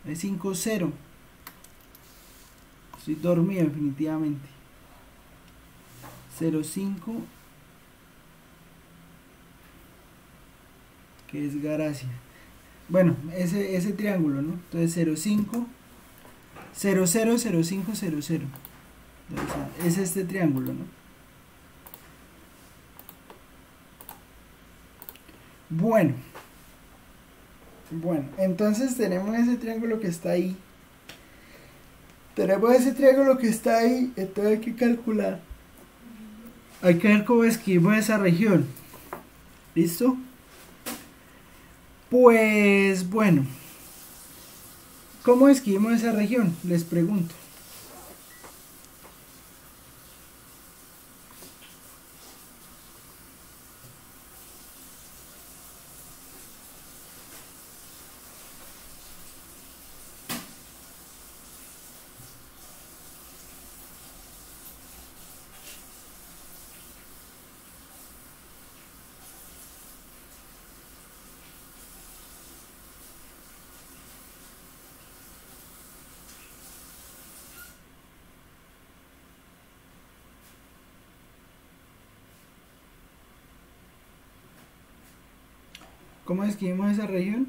Es 5, 0. Estoy dormido definitivamente. 0, 5. Que es Garacia. Bueno, ese triángulo, ¿no? Entonces 0, 5. 0, 0, 0, 5, 0, 0. Entonces, es este triángulo, ¿no? Bueno, entonces tenemos ese triángulo que está ahí. Tenemos ese triángulo que está ahí, entonces hay que calcular. Hay que ver cómo escribimos esa región. ¿Listo? Pues bueno. ¿Cómo escribimos esa región? Les pregunto. ¿Cómo escribimos esa región?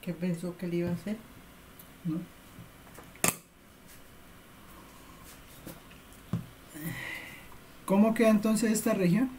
¿Qué pensó que le iba a hacer? ¿No? ¿Cómo queda entonces esta región?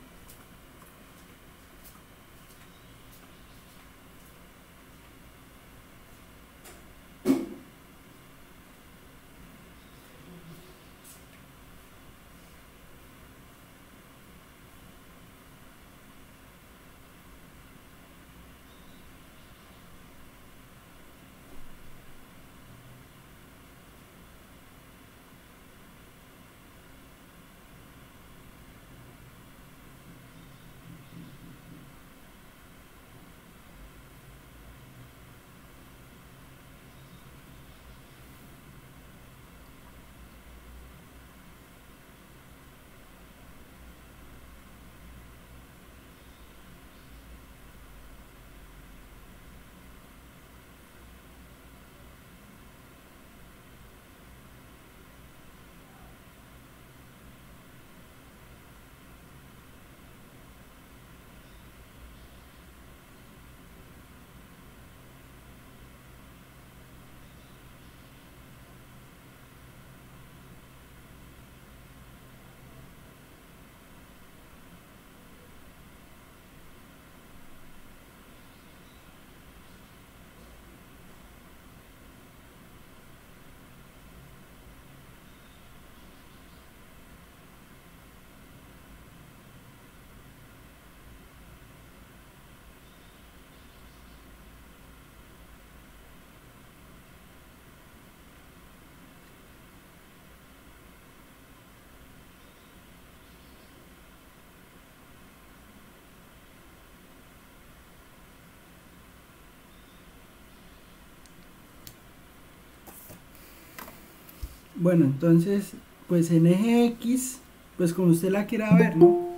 Bueno, entonces, pues en eje X, pues como usted la quiera ver, ¿no?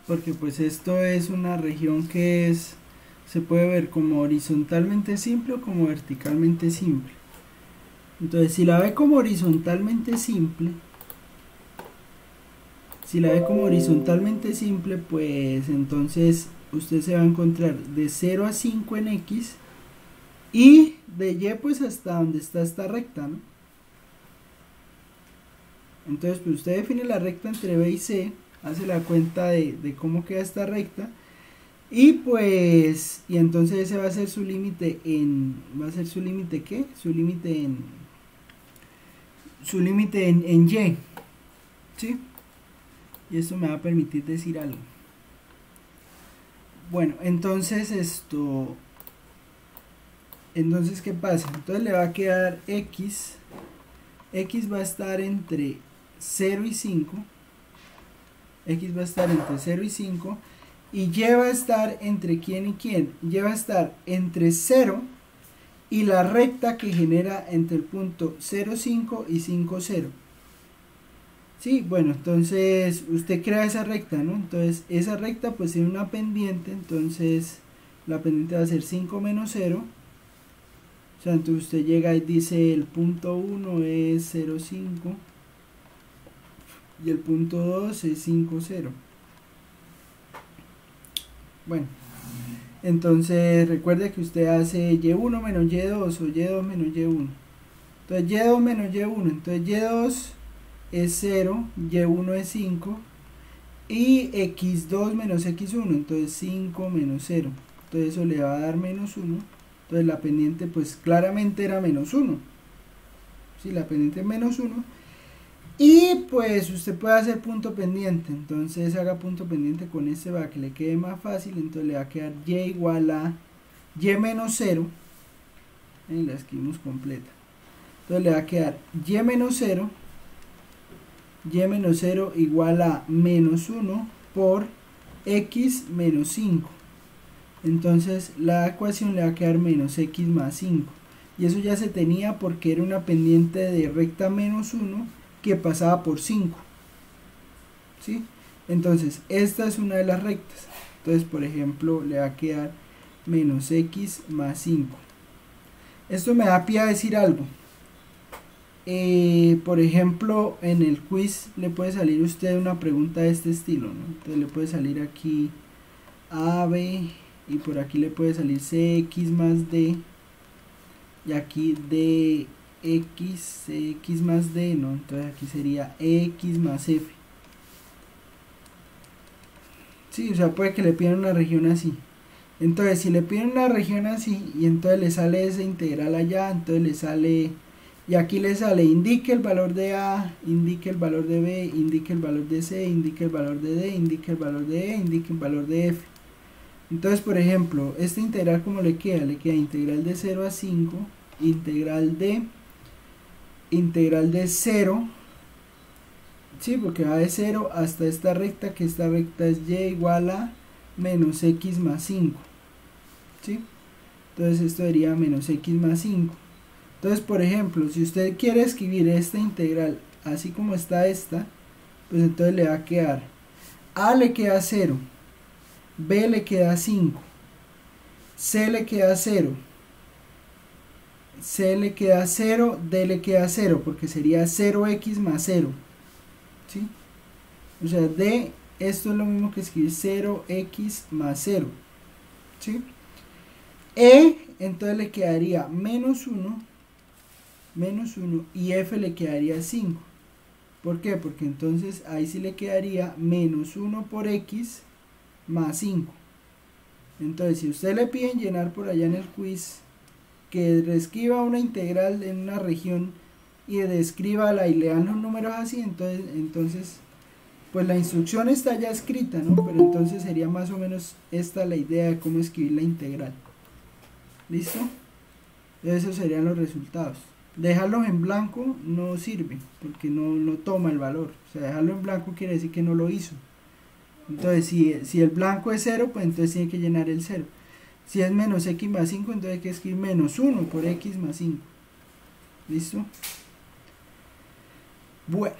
Porque pues esto es una región que se puede ver como horizontalmente simple o como verticalmente simple. Entonces, si la ve como horizontalmente simple, pues entonces usted se va a encontrar de 0 a 5 en X y de Y pues hasta donde está esta recta, ¿no? Entonces pues usted define la recta entre B y C, hace la cuenta de cómo queda esta recta y pues, y entonces ese va a ser su límite ¿qué? Su límite en Y, ¿sí? Y esto me va a permitir decir algo. Bueno, entonces entonces ¿qué pasa? Entonces le va a quedar X va a estar entre 0 y 5, X va a estar entre 0 y 5, y Y va a estar entre quién y quién, Y va a estar entre 0 y la recta que genera entre el punto 0, 5 y 5, 0. Sí, bueno, entonces usted crea esa recta, ¿no? Entonces esa recta pues tiene una pendiente, entonces la pendiente va a ser 5 menos 0. O sea, entonces usted llega y dice el punto 1 es 0, 5 y el punto 2 es 5, 0. Bueno, entonces recuerde que usted hace Y1 menos Y2 o Y2 menos Y1. Entonces Y2 menos Y1, entonces Y2 es 0, Y1 es 5 y X2 menos X1, entonces 5 menos 0. Entonces eso le va a dar menos 1. Entonces la pendiente pues claramente era menos 1. Sí, la pendiente es menos 1. Y pues usted puede hacer punto pendiente. Entonces haga punto pendiente con este para que le quede más fácil. Entonces le va a quedar Y igual a Y menos 0. Y la escribimos completa. Entonces le va a quedar Y menos 0. Y menos 0 igual a menos 1 por X menos 5. Entonces la ecuación le va a quedar menos X más 5. Y eso ya se tenía porque era una pendiente de recta menos 1 que pasaba por 5. ¿Sí? Entonces esta es una de las rectas. Entonces por ejemplo le va a quedar menos X más 5. Esto me da pie a decir algo. Por ejemplo, en el quiz le puede salir a usted una pregunta de este estilo, ¿no? Entonces le puede salir aquí A, B, y por aquí le puede salir CX más D, y aquí DX, CX más D, ¿no? Entonces aquí sería X más F. Sí, o sea, puede que le pidan una región así. Entonces, si le piden una región así, y entonces le sale esa integral allá, entonces le sale... Y aquí le sale, indique el valor de A, indique el valor de B, indique el valor de C, indique el valor de D, indique el valor de E, indique el valor de F. Entonces, por ejemplo, esta integral, ¿cómo le queda? Le queda integral de 0 a 5, integral de 0, sí, porque va de 0 hasta esta recta, que esta recta es Y igual a menos X más 5. ¿Sí? Entonces esto sería menos X más 5. Entonces, por ejemplo, si usted quiere escribir esta integral así como está esta, pues entonces le va a quedar A le queda 0, B le queda 5, C le queda 0, C le queda 0, D le queda 0, porque sería 0x más 0. ¿Sí? O sea, D, esto es lo mismo que escribir 0x más 0. ¿Sí? E, entonces le quedaría menos 1, y F le quedaría 5. ¿Por qué? Porque entonces ahí sí le quedaría menos 1 por X más 5. Entonces si usted le piden llenar por allá en el quiz que reescriba una integral en una región y descríbala y le dan los números así, entonces pues la instrucción está ya escrita, ¿no? Pero entonces sería más o menos esta la idea de cómo escribir la integral. ¿Listo? Esos serían los resultados. Dejarlos en blanco no sirve porque no toma el valor. O sea, dejarlo en blanco quiere decir que no lo hizo. Entonces si el blanco es 0, pues entonces tiene que llenar el 0. Si es menos X más 5, entonces hay que escribir menos 1 por X más 5. ¿Listo? Bueno,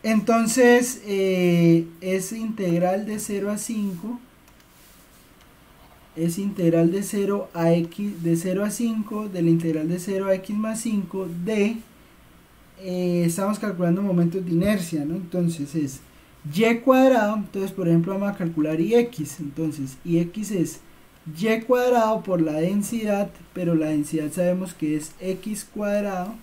entonces es integral de 0 a 5, es integral de 0 a x, de 0 a 5, de la integral de 0 a x más 5 de, estamos calculando momentos de inercia, ¿no? Entonces es y cuadrado, entonces por ejemplo vamos a calcular ix, entonces ix es y cuadrado por la densidad, pero la densidad sabemos que es x cuadrado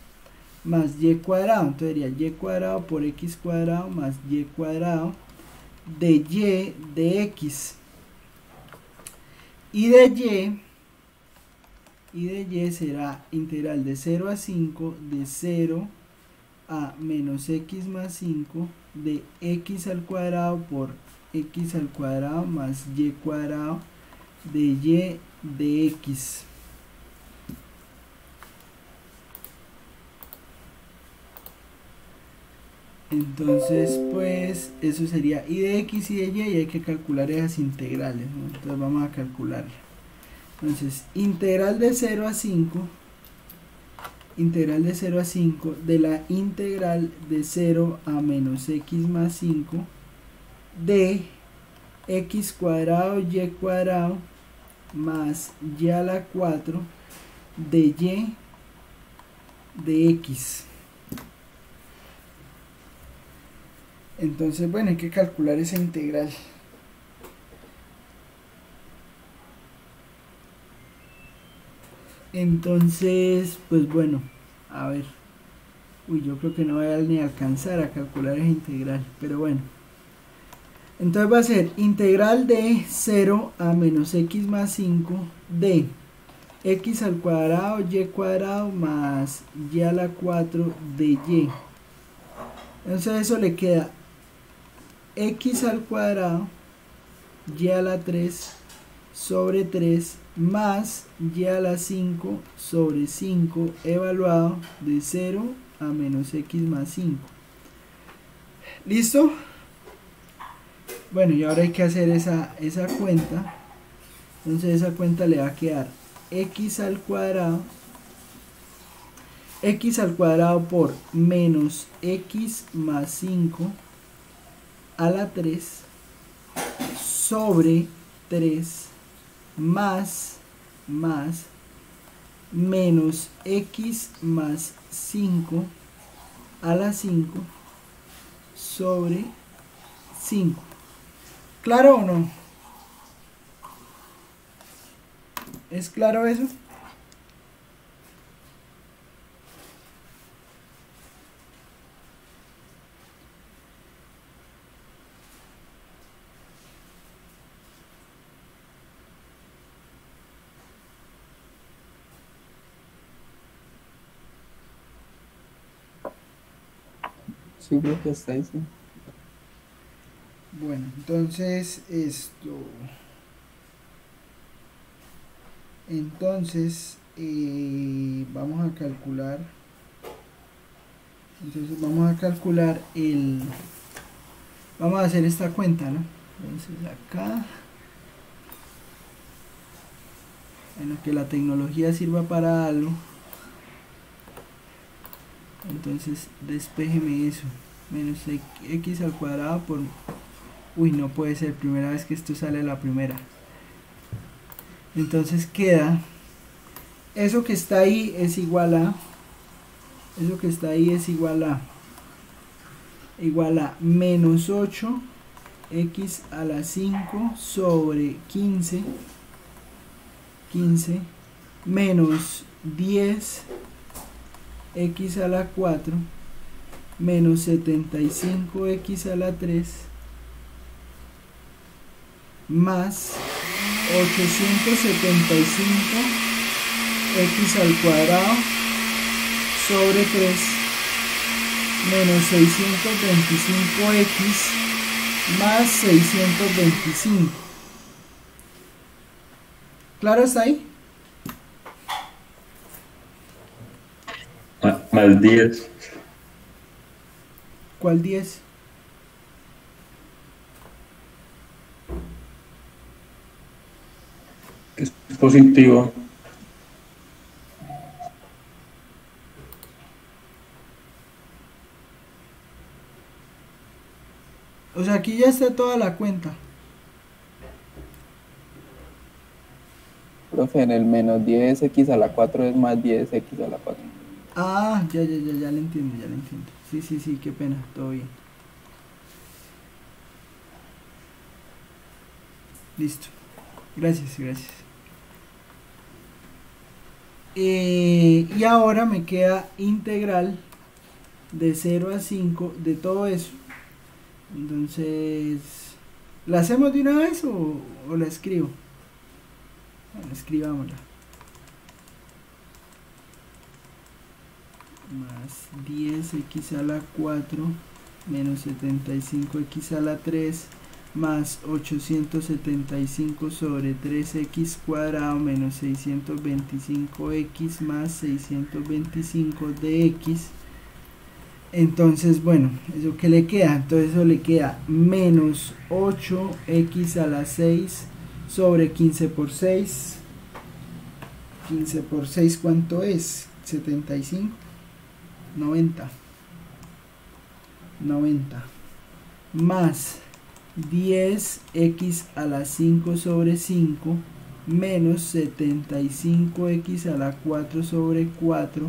más y cuadrado, entonces sería y cuadrado por x cuadrado más y cuadrado de y de x, y de y será integral de 0 a 5 de 0 a menos x más 5 de x al cuadrado por x al cuadrado más y cuadrado de y de x. Entonces pues eso sería y de x y de y hay que calcular esas integrales, ¿no? Entonces vamos a calcularla. Entonces integral de 0 a 5, integral de 0 a 5 de la integral de 0 a menos x más 5 de x cuadrado y cuadrado más y a la 4 de y de x. Entonces bueno, hay que calcular esa integral. Entonces pues bueno, a ver, uy, yo creo que no voy a ni alcanzar a calcular esa integral, pero bueno. Entonces va a ser integral de 0 a menos x más 5 de x al cuadrado y cuadrado más y a la 4 de y. Entonces eso le queda x al cuadrado y a la 3 sobre 3 más y a la 5 sobre 5 evaluado de 0 a menos x más 5. ¿Listo? Bueno, y ahora hay que hacer esa cuenta. Entonces esa cuenta le va a quedar x al cuadrado por menos x más 5 a la 3 sobre 3 más menos x más 5 a la 5 sobre 5. ¿Claro o no? ¿Es claro eso? Sí, creo que está ahí, sí. Bueno, entonces vamos a calcular. Entonces vamos a calcular vamos a hacer esta cuenta, ¿no? Entonces acá, bueno, que la tecnología sirva para algo. Entonces despéjeme eso, menos x al cuadrado por, uy, no puede ser, primera vez que esto sale a la primera. Entonces queda, eso que está ahí es igual a, menos 8 x a la 5 sobre 15 menos 10 x a la 4 menos 75 x a la 3 más 875 x al cuadrado sobre 3 menos 625x más 625. ¿Claro está ahí? Más 10. ¿Cuál 10? Es positivo. O sea, aquí ya está toda la cuenta. Profe, en el menos 10x a la 4 es más 10x a la 4. Ah, ya le entiendo, ya le entiendo. Sí, qué pena, todo bien. Listo. Gracias. Y ahora me queda integral de 0 a 5 de todo eso. Entonces, ¿la hacemos de una vez o la escribo? Bueno, escribámosla. Más 10x a la 4 menos 75x a la 3 más 875 sobre 3x cuadrado menos 625x más 625 de x. Entonces, bueno, ¿eso qué le queda? Entonces eso le queda menos 8x a la 6 sobre 15 por 6. 15 por 6, ¿cuánto es? 75. 90 más 10x a la 5 sobre 5 menos 75x a la 4 sobre 4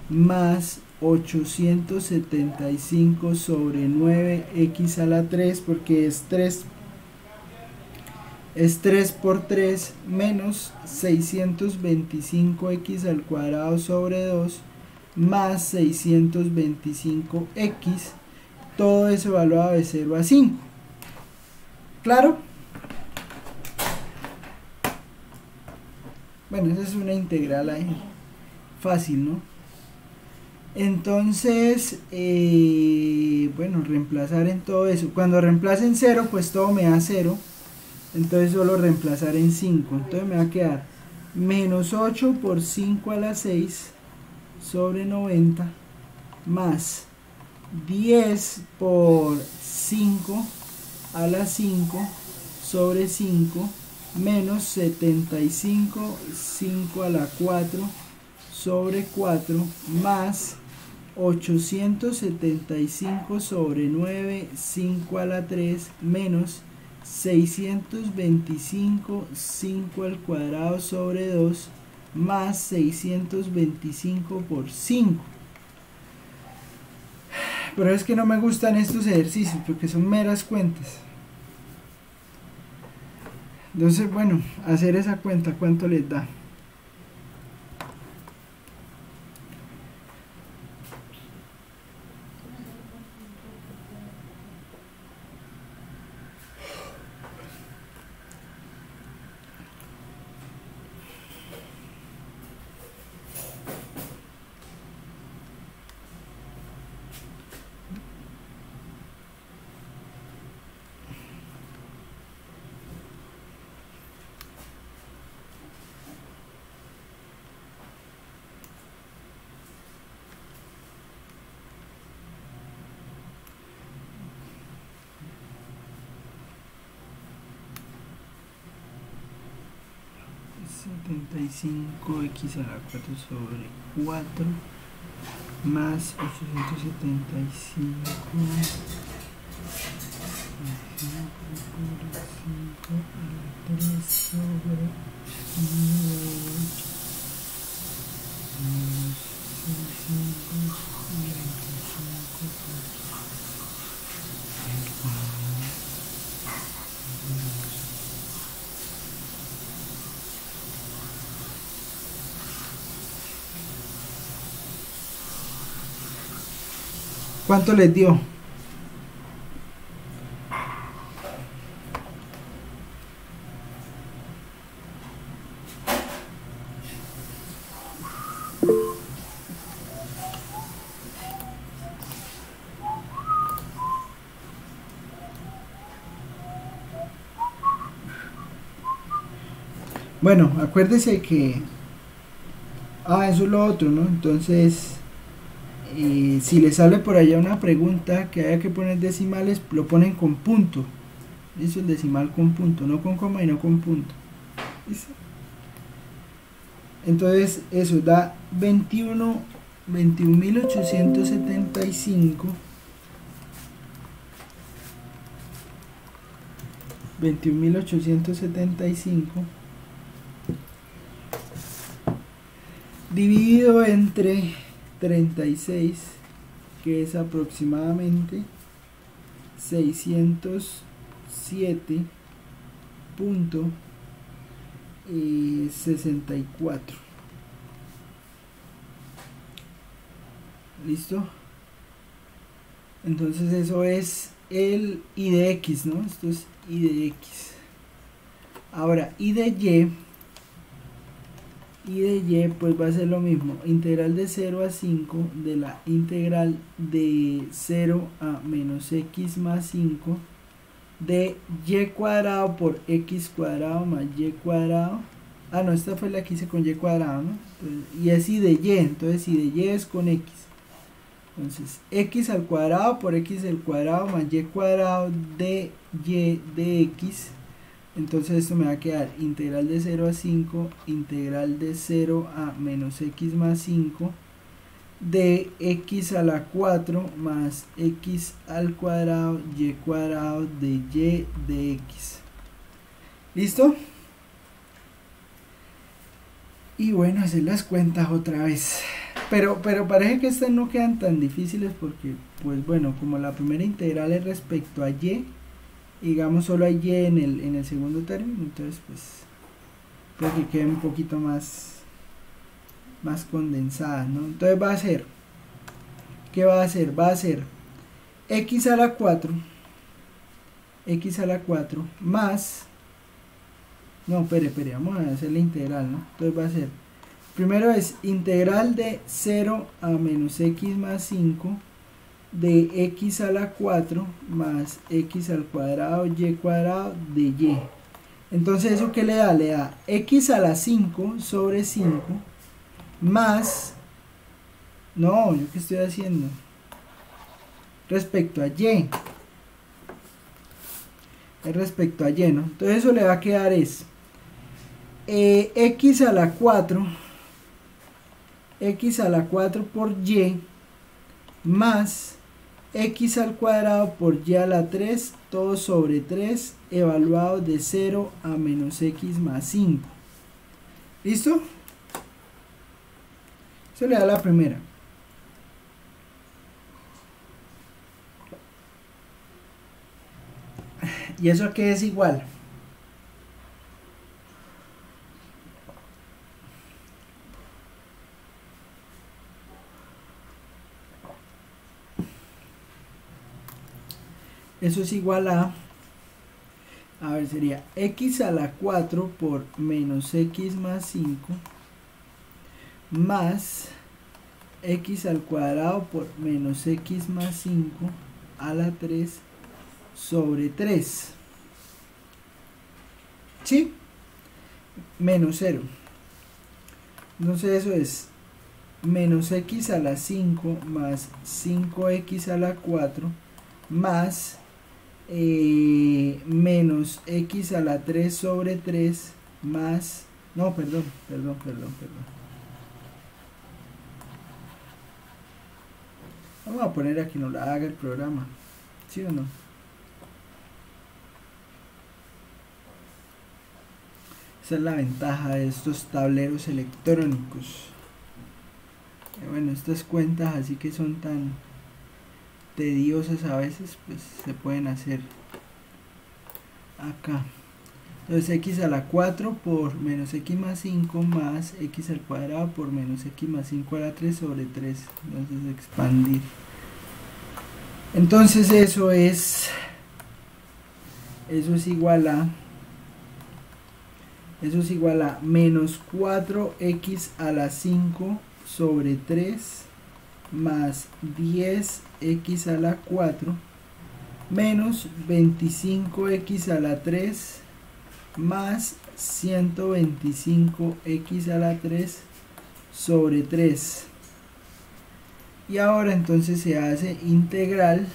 más 875 sobre 9x a la 3 porque es 3 por 3 menos 625x al cuadrado sobre 2 más 625x, todo eso evaluado de 0 a 5. ¿Claro? Bueno, esa es una integral ahí, fácil, ¿no? Entonces, bueno, reemplazar en todo eso. Cuando reemplace en 0, pues todo me da 0. Entonces solo reemplazar en 5. Entonces me va a quedar menos 8 por 5 a la 6 sobre 90 más 10 por 5 a la 5 sobre 5 menos 75 5 a la 4 sobre 4 más 875 sobre 9 5 a la 3 menos 625 5 al cuadrado sobre 2 más 625 por 5. Pero es que no me gustan estos ejercicios porque son meras cuentas. Entonces, bueno, hacer esa cuenta, ¿cuánto les da? x a la 4 sobre 4 más 875 sobre 9 ¿Cuánto les dio? Bueno, acuérdese que... eso es lo otro, ¿no? Entonces... si les sale por allá una pregunta que haya que poner decimales, lo ponen con punto. Eso es decimal con punto, no con coma y no con punto. ¿Listo? Entonces eso da 21.875 21.875 dividido entre 36, que es aproximadamente 607.64. ¿Listo? Entonces eso es el I de X, ¿no? Esto es I de X. Ahora, I de Y pues va a ser lo mismo. Integral de 0 a 5 de la integral de 0 a menos X más 5 de Y cuadrado por X cuadrado más Y cuadrado. Ah, no, esta fue la que hice con Y cuadrado, ¿no? Entonces, y es I de Y, entonces I de Y es con X. Entonces, X al cuadrado por X al cuadrado más Y cuadrado de Y de X. Entonces esto me va a quedar integral de 0 a 5, integral de 0 a menos X más 5 de X a la 4 más X al cuadrado Y cuadrado de Y de X. ¿Listo? Y bueno, hacer las cuentas otra vez. Pero parece que estas no quedan tan difíciles porque, pues bueno, como la primera integral es respecto a Y, digamos solo hay Y en el segundo término, entonces pues puede que quede un poquito más condensada, ¿no? Entonces va a ser, ¿qué va a hacer? Va a ser X a la 4 más, no, espere, vamos a hacer la integral, ¿no? Entonces va a ser, primero es integral de 0 a menos X más 5 de X a la 4 más X al cuadrado Y cuadrado de Y. Entonces eso que le da X a la 5 sobre 5 más, no, ¿yo qué estoy haciendo? Respecto a Y. Es respecto a Y, ¿no? Entonces eso le va a quedar es X a la 4 por Y más X al cuadrado por Y a la 3 todo sobre 3 evaluado de 0 a menos X más 5. ¿Listo? Eso le da la primera. ¿Y eso a qué es igual? Eso es igual a ver, sería X a la 4 por menos X más 5 más X al cuadrado por menos X más 5 a la 3 sobre 3. ¿Sí? Menos 0. Entonces eso es menos X a la 5 más 5X a la 4 más menos X a la 3 sobre 3 más, no, perdón. Vamos a poner a que nos la haga el programa, ¿sí o no? Esa es la ventaja de estos tableros electrónicos. Bueno, estas cuentas así que son tan tediosas a veces, pues se pueden hacer acá. Entonces X a la 4 por menos X más 5 más X al cuadrado por menos X más 5 a la 3 sobre 3. Entonces expandir. Entonces eso es igual a menos 4X a la 5 sobre 3 más 10X a la 4 menos 25X a la 3 más 125X a la 3 sobre 3. Y ahora entonces se hace integral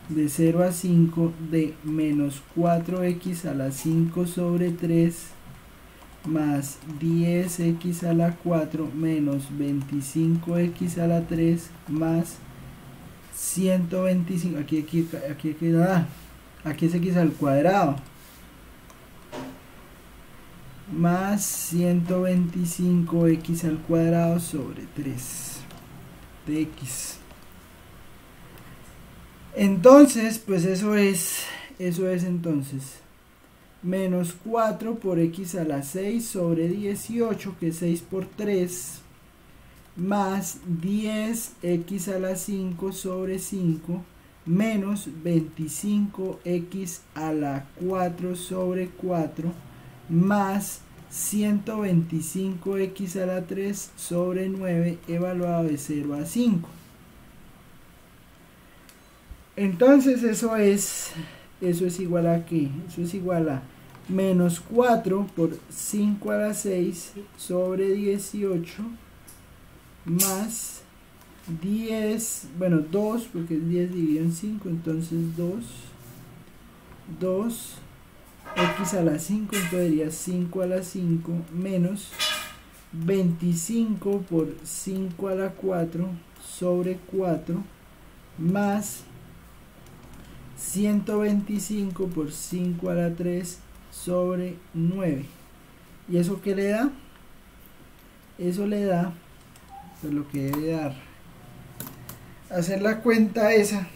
de 0 a 5 de menos 4X a la 5 sobre 3 más 10X a la 4 menos 25X a la 3 más 125, aquí queda aquí es x al cuadrado, más 125x al cuadrado sobre 3 de x. Entonces, pues eso es entonces menos 4 por x a la 6 sobre 18, que es 6 por 3, más 10x a la 5 sobre 5, menos 25x a la 4 sobre 4, más 125x a la 3 sobre 9, evaluado de 0 a 5. Entonces eso es igual a ¿qué? Eso es igual a menos 4 por 5 a la 6 sobre 18, más 10, bueno 2, porque es 10 dividido en 5, entonces 2 x a la 5, entonces sería 5 a la 5, menos 25 por 5 a la 4 sobre 4, más 125 por 5 a la 3 sobre 9. ¿Y eso qué le da? Eso le da, pues lo que debe dar, hacer la cuenta esa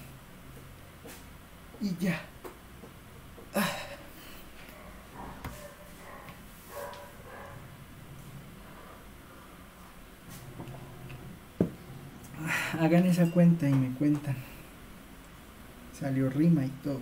y ya. Hagan esa cuenta y me cuentan. Salió rima y todo.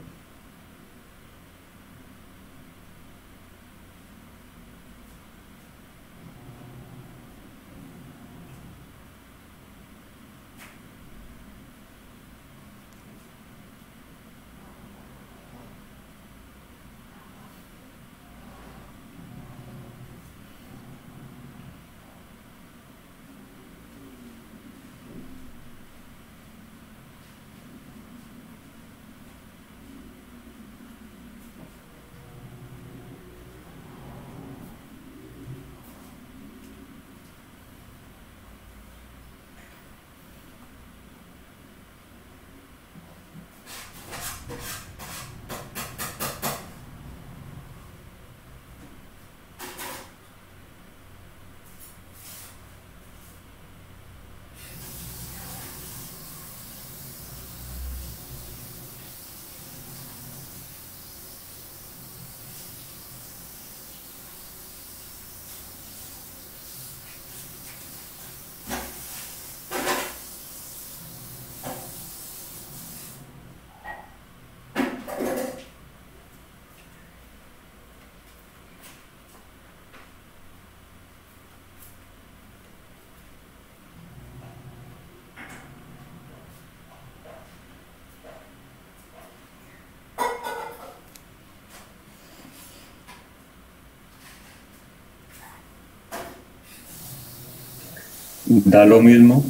Da lo mismo.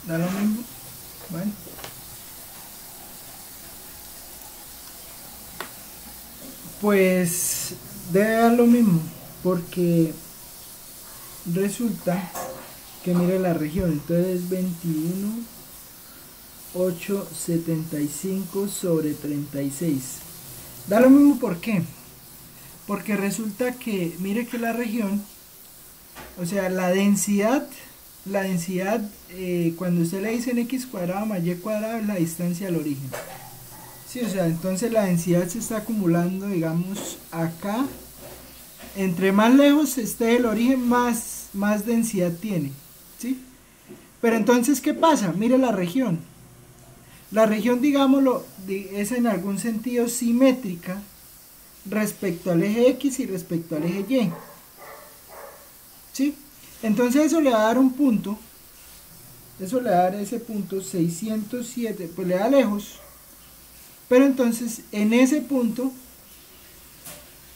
Da lo mismo. Bueno. Pues debe dar lo mismo, porque resulta que mire la región, entonces 21,875 sobre 36. Da lo mismo, ¿por qué? Porque resulta que, mire que la región, o sea, la densidad, cuando usted le dice en x cuadrado más y cuadrado, es la distancia al origen. Sí, o sea, entonces la densidad se está acumulando, digamos, acá. Entre más lejos esté el origen, más densidad tiene, ¿sí? Pero entonces, ¿qué pasa? Mire la región. La región, digámoslo, es en algún sentido simétrica respecto al eje X y respecto al eje Y. ¿Sí? Entonces eso le va a dar un punto. Eso le va a dar ese punto 607, pues le da lejos. Pero entonces en ese punto,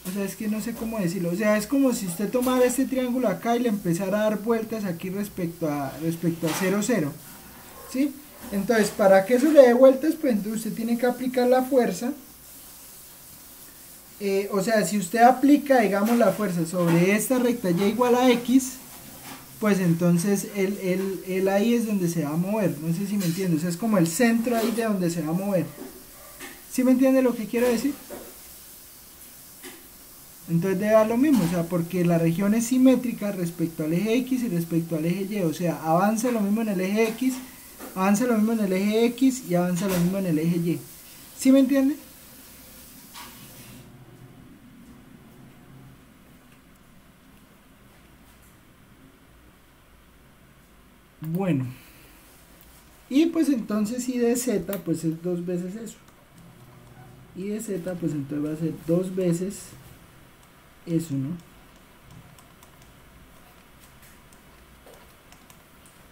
o sea, es que no sé cómo decirlo, o sea, es como si usted tomara este triángulo acá y le empezara a dar vueltas aquí respecto a 0, 0, ¿sí? Entonces, para que eso le dé vueltas, pues entonces usted tiene que aplicar la fuerza. O sea, si usted aplica, digamos, la fuerza sobre esta recta y igual a x, pues entonces él ahí es donde se va a mover. No sé si me entiendes, es como el centro ahí de donde se va a mover. ¿Sí me entiende lo que quiero decir? Entonces debe dar lo mismo, o sea, porque la región es simétrica respecto al eje X y respecto al eje Y, o sea, avanza lo mismo en el eje X, avanza lo mismo en el eje X y avanza lo mismo en el eje Y. ¿Sí me entiende? Bueno, y pues entonces y de z pues es 2 veces eso, y de z pues entonces va a ser 2 veces eso, ¿no?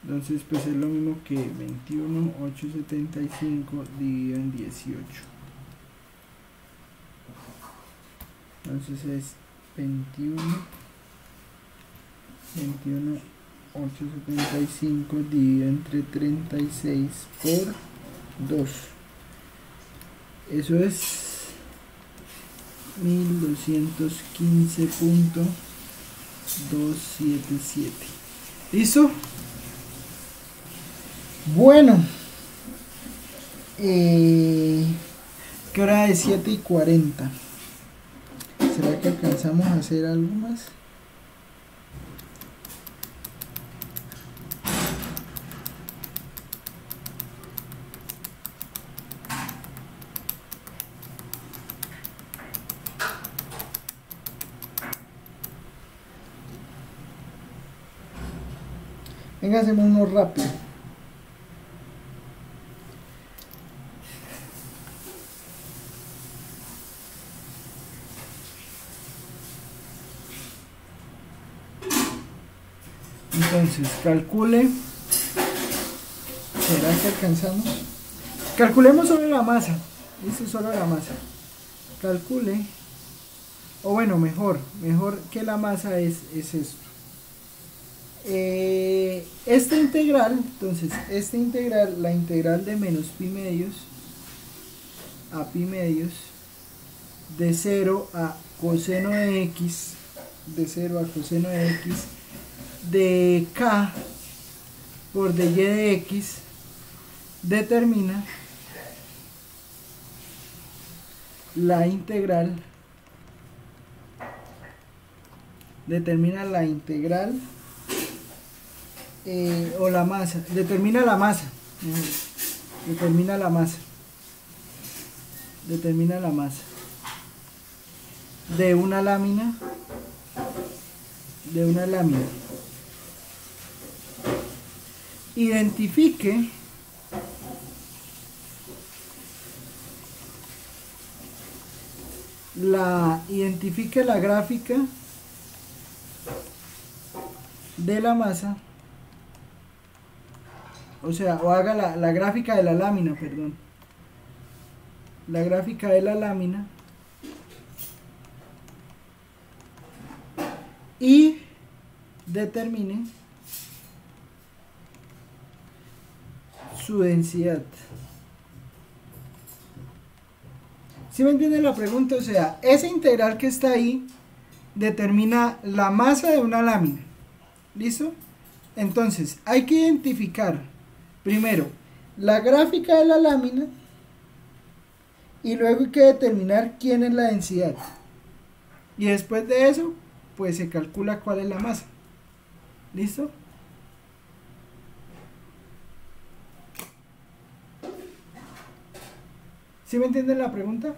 Entonces pues es lo mismo que 21,875 dividido en 18. Entonces es 21,875 dividido entre 36 por 2. Eso es 1215.277. ¿Listo? Bueno, ¿qué hora es? 7:40. ¿Será que alcanzamos a hacer algo más? Venga, hacemos uno rápido. Entonces, calcule. ¿Será que alcanzamos? Calculemos solo la masa. Dice solo la masa. Calcule. O bueno, mejor que la masa es esto. Esta integral, entonces, la integral de menos pi medios a pi medios de 0 a coseno de x, de k por dy de x determina la integral o la masa, determina la masa de una lámina identifique la gráfica de la masa, o sea, o haga la gráfica de la lámina, perdón, la gráfica de la lámina y determine su densidad. ¿Sí me entienden la pregunta? O sea, esa integral que está ahí determina la masa de una lámina. ¿Listo? Entonces, hay que identificar primero la gráfica de la lámina y luego hay que determinar quién es la densidad. Y después de eso, pues se calcula cuál es la masa. ¿Listo? ¿Sí me entienden la pregunta?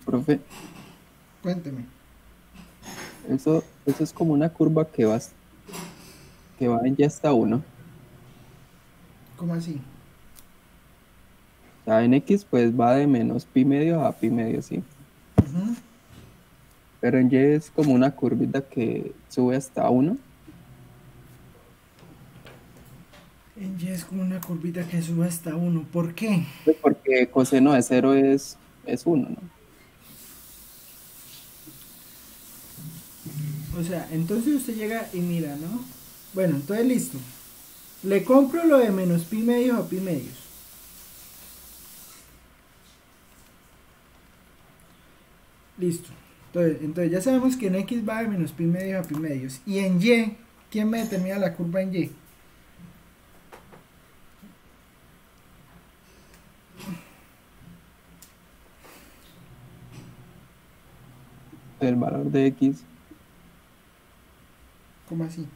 Profe, Cuénteme. eso es como una curva que va en y hasta uno. ¿Cómo así? O sea, en X pues va de menos pi medio a pi medio, sí. Ujú. Pero en Y es como una curvita que sube hasta uno. En Y es como una curvita que sube hasta uno. ¿Por qué? Pues porque coseno de cero es uno, ¿no? O sea, entonces usted llega y mira, ¿no? Bueno, entonces listo. Le compro lo de menos pi medios a pi medios. Listo. Entonces ya sabemos que en X va de menos pi medios a pi medios. Y en Y, ¿quién me determina la curva en Y? El valor de X. ¿Cómo así?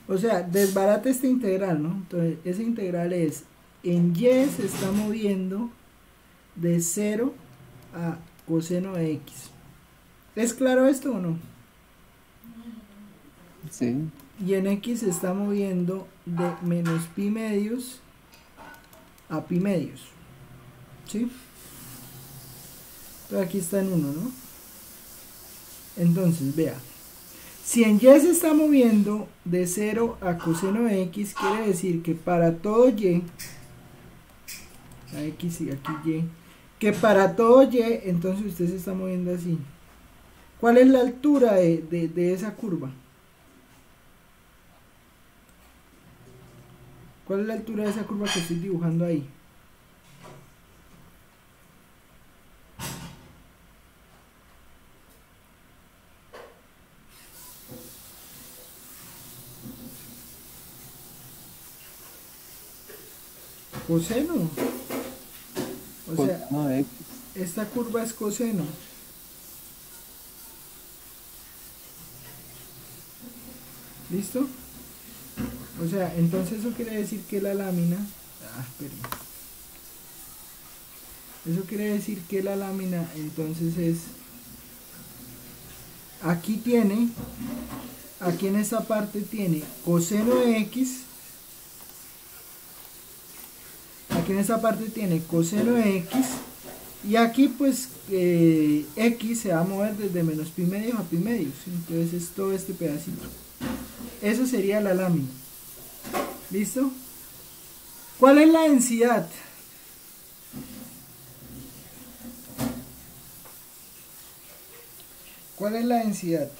O sea, desbarata esta integral, ¿no? Entonces, esa integral es, en Y se está moviendo de 0 a coseno de X. ¿Es claro esto o no? Sí. Y en X se está moviendo de menos pi medios a pi medios. ¿Sí? Entonces aquí está en 1, ¿no? Entonces, vea. Si en Y se está moviendo de 0 a coseno de X, quiere decir que para todo Y, a X y aquí Y, que para todo Y, entonces usted se está moviendo así. ¿Cuál es la altura de esa curva? ¿Cuál es la altura de esa curva que estoy dibujando ahí? Coseno. O sea, Coseno de X. esta curva es coseno. ¿Listo? O sea, entonces eso quiere decir que la lámina... perdón. Eso quiere decir que la lámina entonces es... Aquí tiene... Aquí en esta parte tiene coseno de X. Aquí en esta parte tiene coseno de X. Y aquí pues X se va a mover desde menos pi medios a pi medios. Entonces es todo este pedacito. Eso sería la lámina. ¿Listo? ¿Cuál es la densidad? ¿Cuál es la densidad?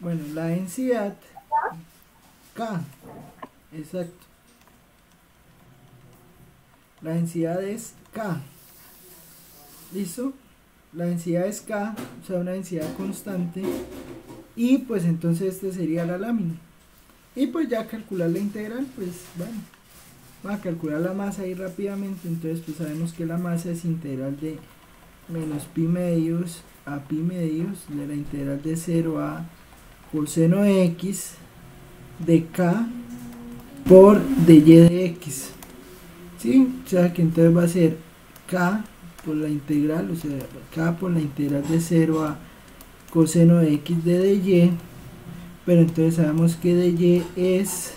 Bueno, la densidad K, exacto. La densidad es K. ¿Listo? La densidad es K, o sea, una densidad constante. Y pues entonces este sería la lámina. Y pues ya calcular la integral, pues bueno, vamos a calcular la masa ahí rápidamente. Entonces pues sabemos que la masa es integral de menos pi medios a pi medios de la integral de 0 a coseno de X de K por de Y de X. ¿Sí? O sea que entonces va a ser K por la integral, o sea, K por la integral de 0 a coseno de X de Y. Pero entonces sabemos que de Y es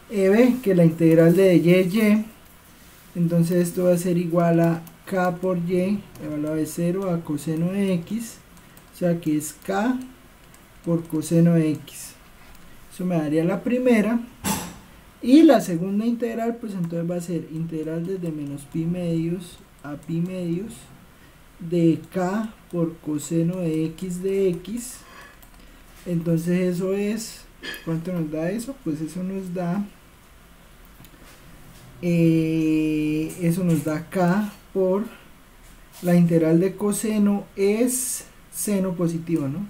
EB, que la integral de Y es Y. Entonces esto va a ser igual a K por Y evaluado de 0 a coseno de X, o sea que es K por coseno de X. Eso me daría la primera. Y la segunda integral, pues entonces va a ser integral desde menos pi medios a pi medios de k por coseno de x de x. Entonces eso es, ¿cuánto nos da eso? Pues eso nos da k por la integral de coseno es seno positivo, ¿no?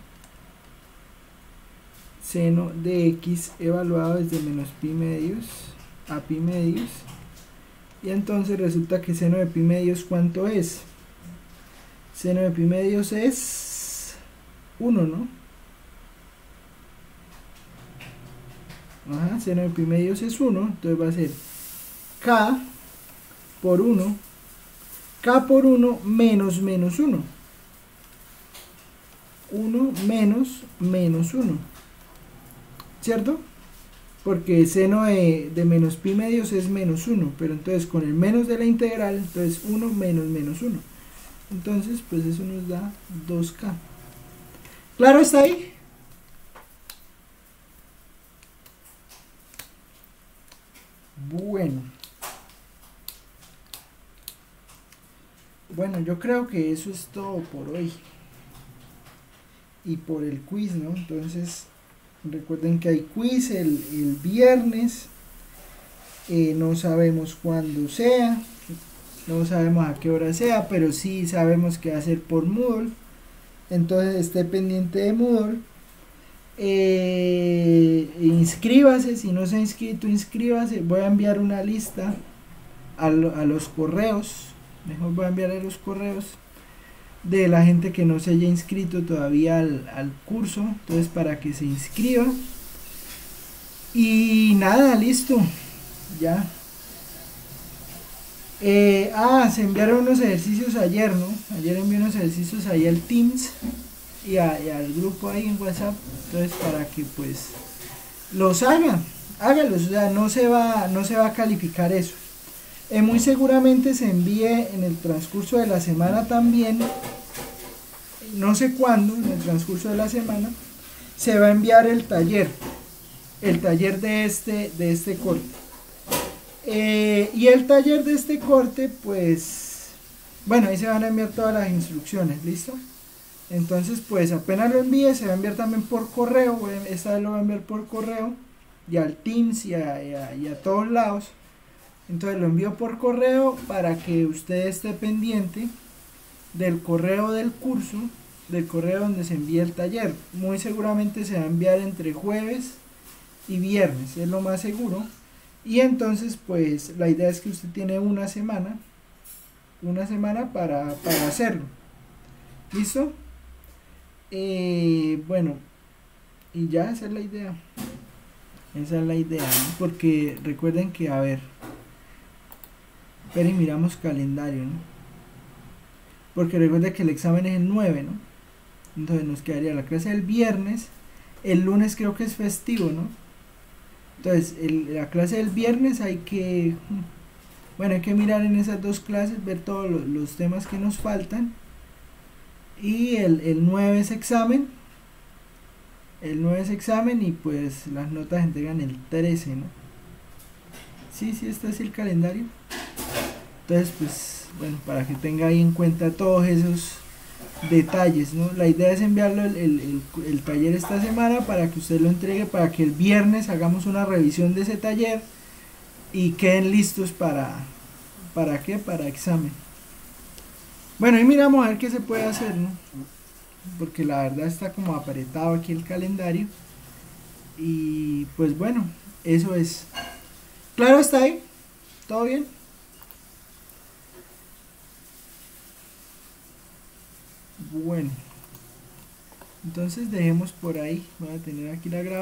Seno de x evaluado desde menos pi medios a pi medios. Y entonces resulta que seno de pi medios, ¿cuánto es? Seno de pi medios es 1, ¿no? Ajá, seno de pi medios es 1, entonces va a ser k por 1, k por 1 menos menos 1. 1 menos menos 1. ¿Cierto? Porque seno de menos pi medios es menos 1, pero entonces con el menos de la integral, entonces 1 menos menos 1. Entonces, pues eso nos da 2k. ¿Claro está ahí? Bueno. Bueno, yo creo que eso es todo por hoy. Y por el quiz, ¿no? Entonces, recuerden que hay quiz el viernes. No sabemos cuándo sea. No sabemos a qué hora sea, pero sí sabemos que va a ser por Moodle. Entonces esté pendiente de Moodle. Inscríbase, si no se ha inscrito, inscríbase. Voy a enviar una lista a los correos. Mejor voy a enviar a los correos de la gente que no se haya inscrito todavía al curso. Entonces para que se inscriba. Y nada, listo. Ya. Se enviaron unos ejercicios ayer, ¿no? Ayer envié unos ejercicios ahí al Teams y al grupo ahí en WhatsApp. Entonces para que pues los hágalos, o sea, no se va a calificar eso. Muy seguramente se envíe en el transcurso de la semana también, no sé cuándo, en el transcurso de la semana, se va a enviar el taller de este corte. Y el taller de este corte, pues, bueno, ahí se van a enviar todas las instrucciones, ¿listo? Entonces, pues, apenas lo envíe, se va a enviar también por correo, esta vez lo voy a enviar por correo, y al Teams y a todos lados. Entonces lo envío por correo para que usted esté pendiente del correo del curso, del correo donde se envía el taller. Muy seguramente se va a enviar entre jueves y viernes, es lo más seguro. Y entonces pues la idea es que usted tiene una semana para hacerlo. ¿Listo? Bueno, y ya esa es la idea. Esa es la idea, ¿no? Porque recuerden que, a ver, pero y miramos calendario, ¿no? Porque recuerden que el examen es el 9, ¿no? Entonces nos quedaría la clase el viernes. El lunes creo que es festivo, ¿no? Entonces la clase del viernes hay que mirar en esas dos clases, ver todos los temas que nos faltan. Y el 9 es examen. El 9 es examen y pues las notas se entregan el 13, ¿no? Sí, este es el calendario. Entonces, pues, bueno, para que tenga ahí en cuenta todos esos detalles, ¿no? La idea es enviarlo el taller esta semana para que usted lo entregue, para que el viernes hagamos una revisión de ese taller y queden listos ¿para qué? Para examen. Bueno, y miramos a ver qué se puede hacer, ¿no? Porque la verdad está como apretado aquí el calendario. Y pues bueno, eso es. ¿Claro está ahí? ¿Todo bien? Bueno, entonces dejemos por ahí. Voy a tener aquí la grabación.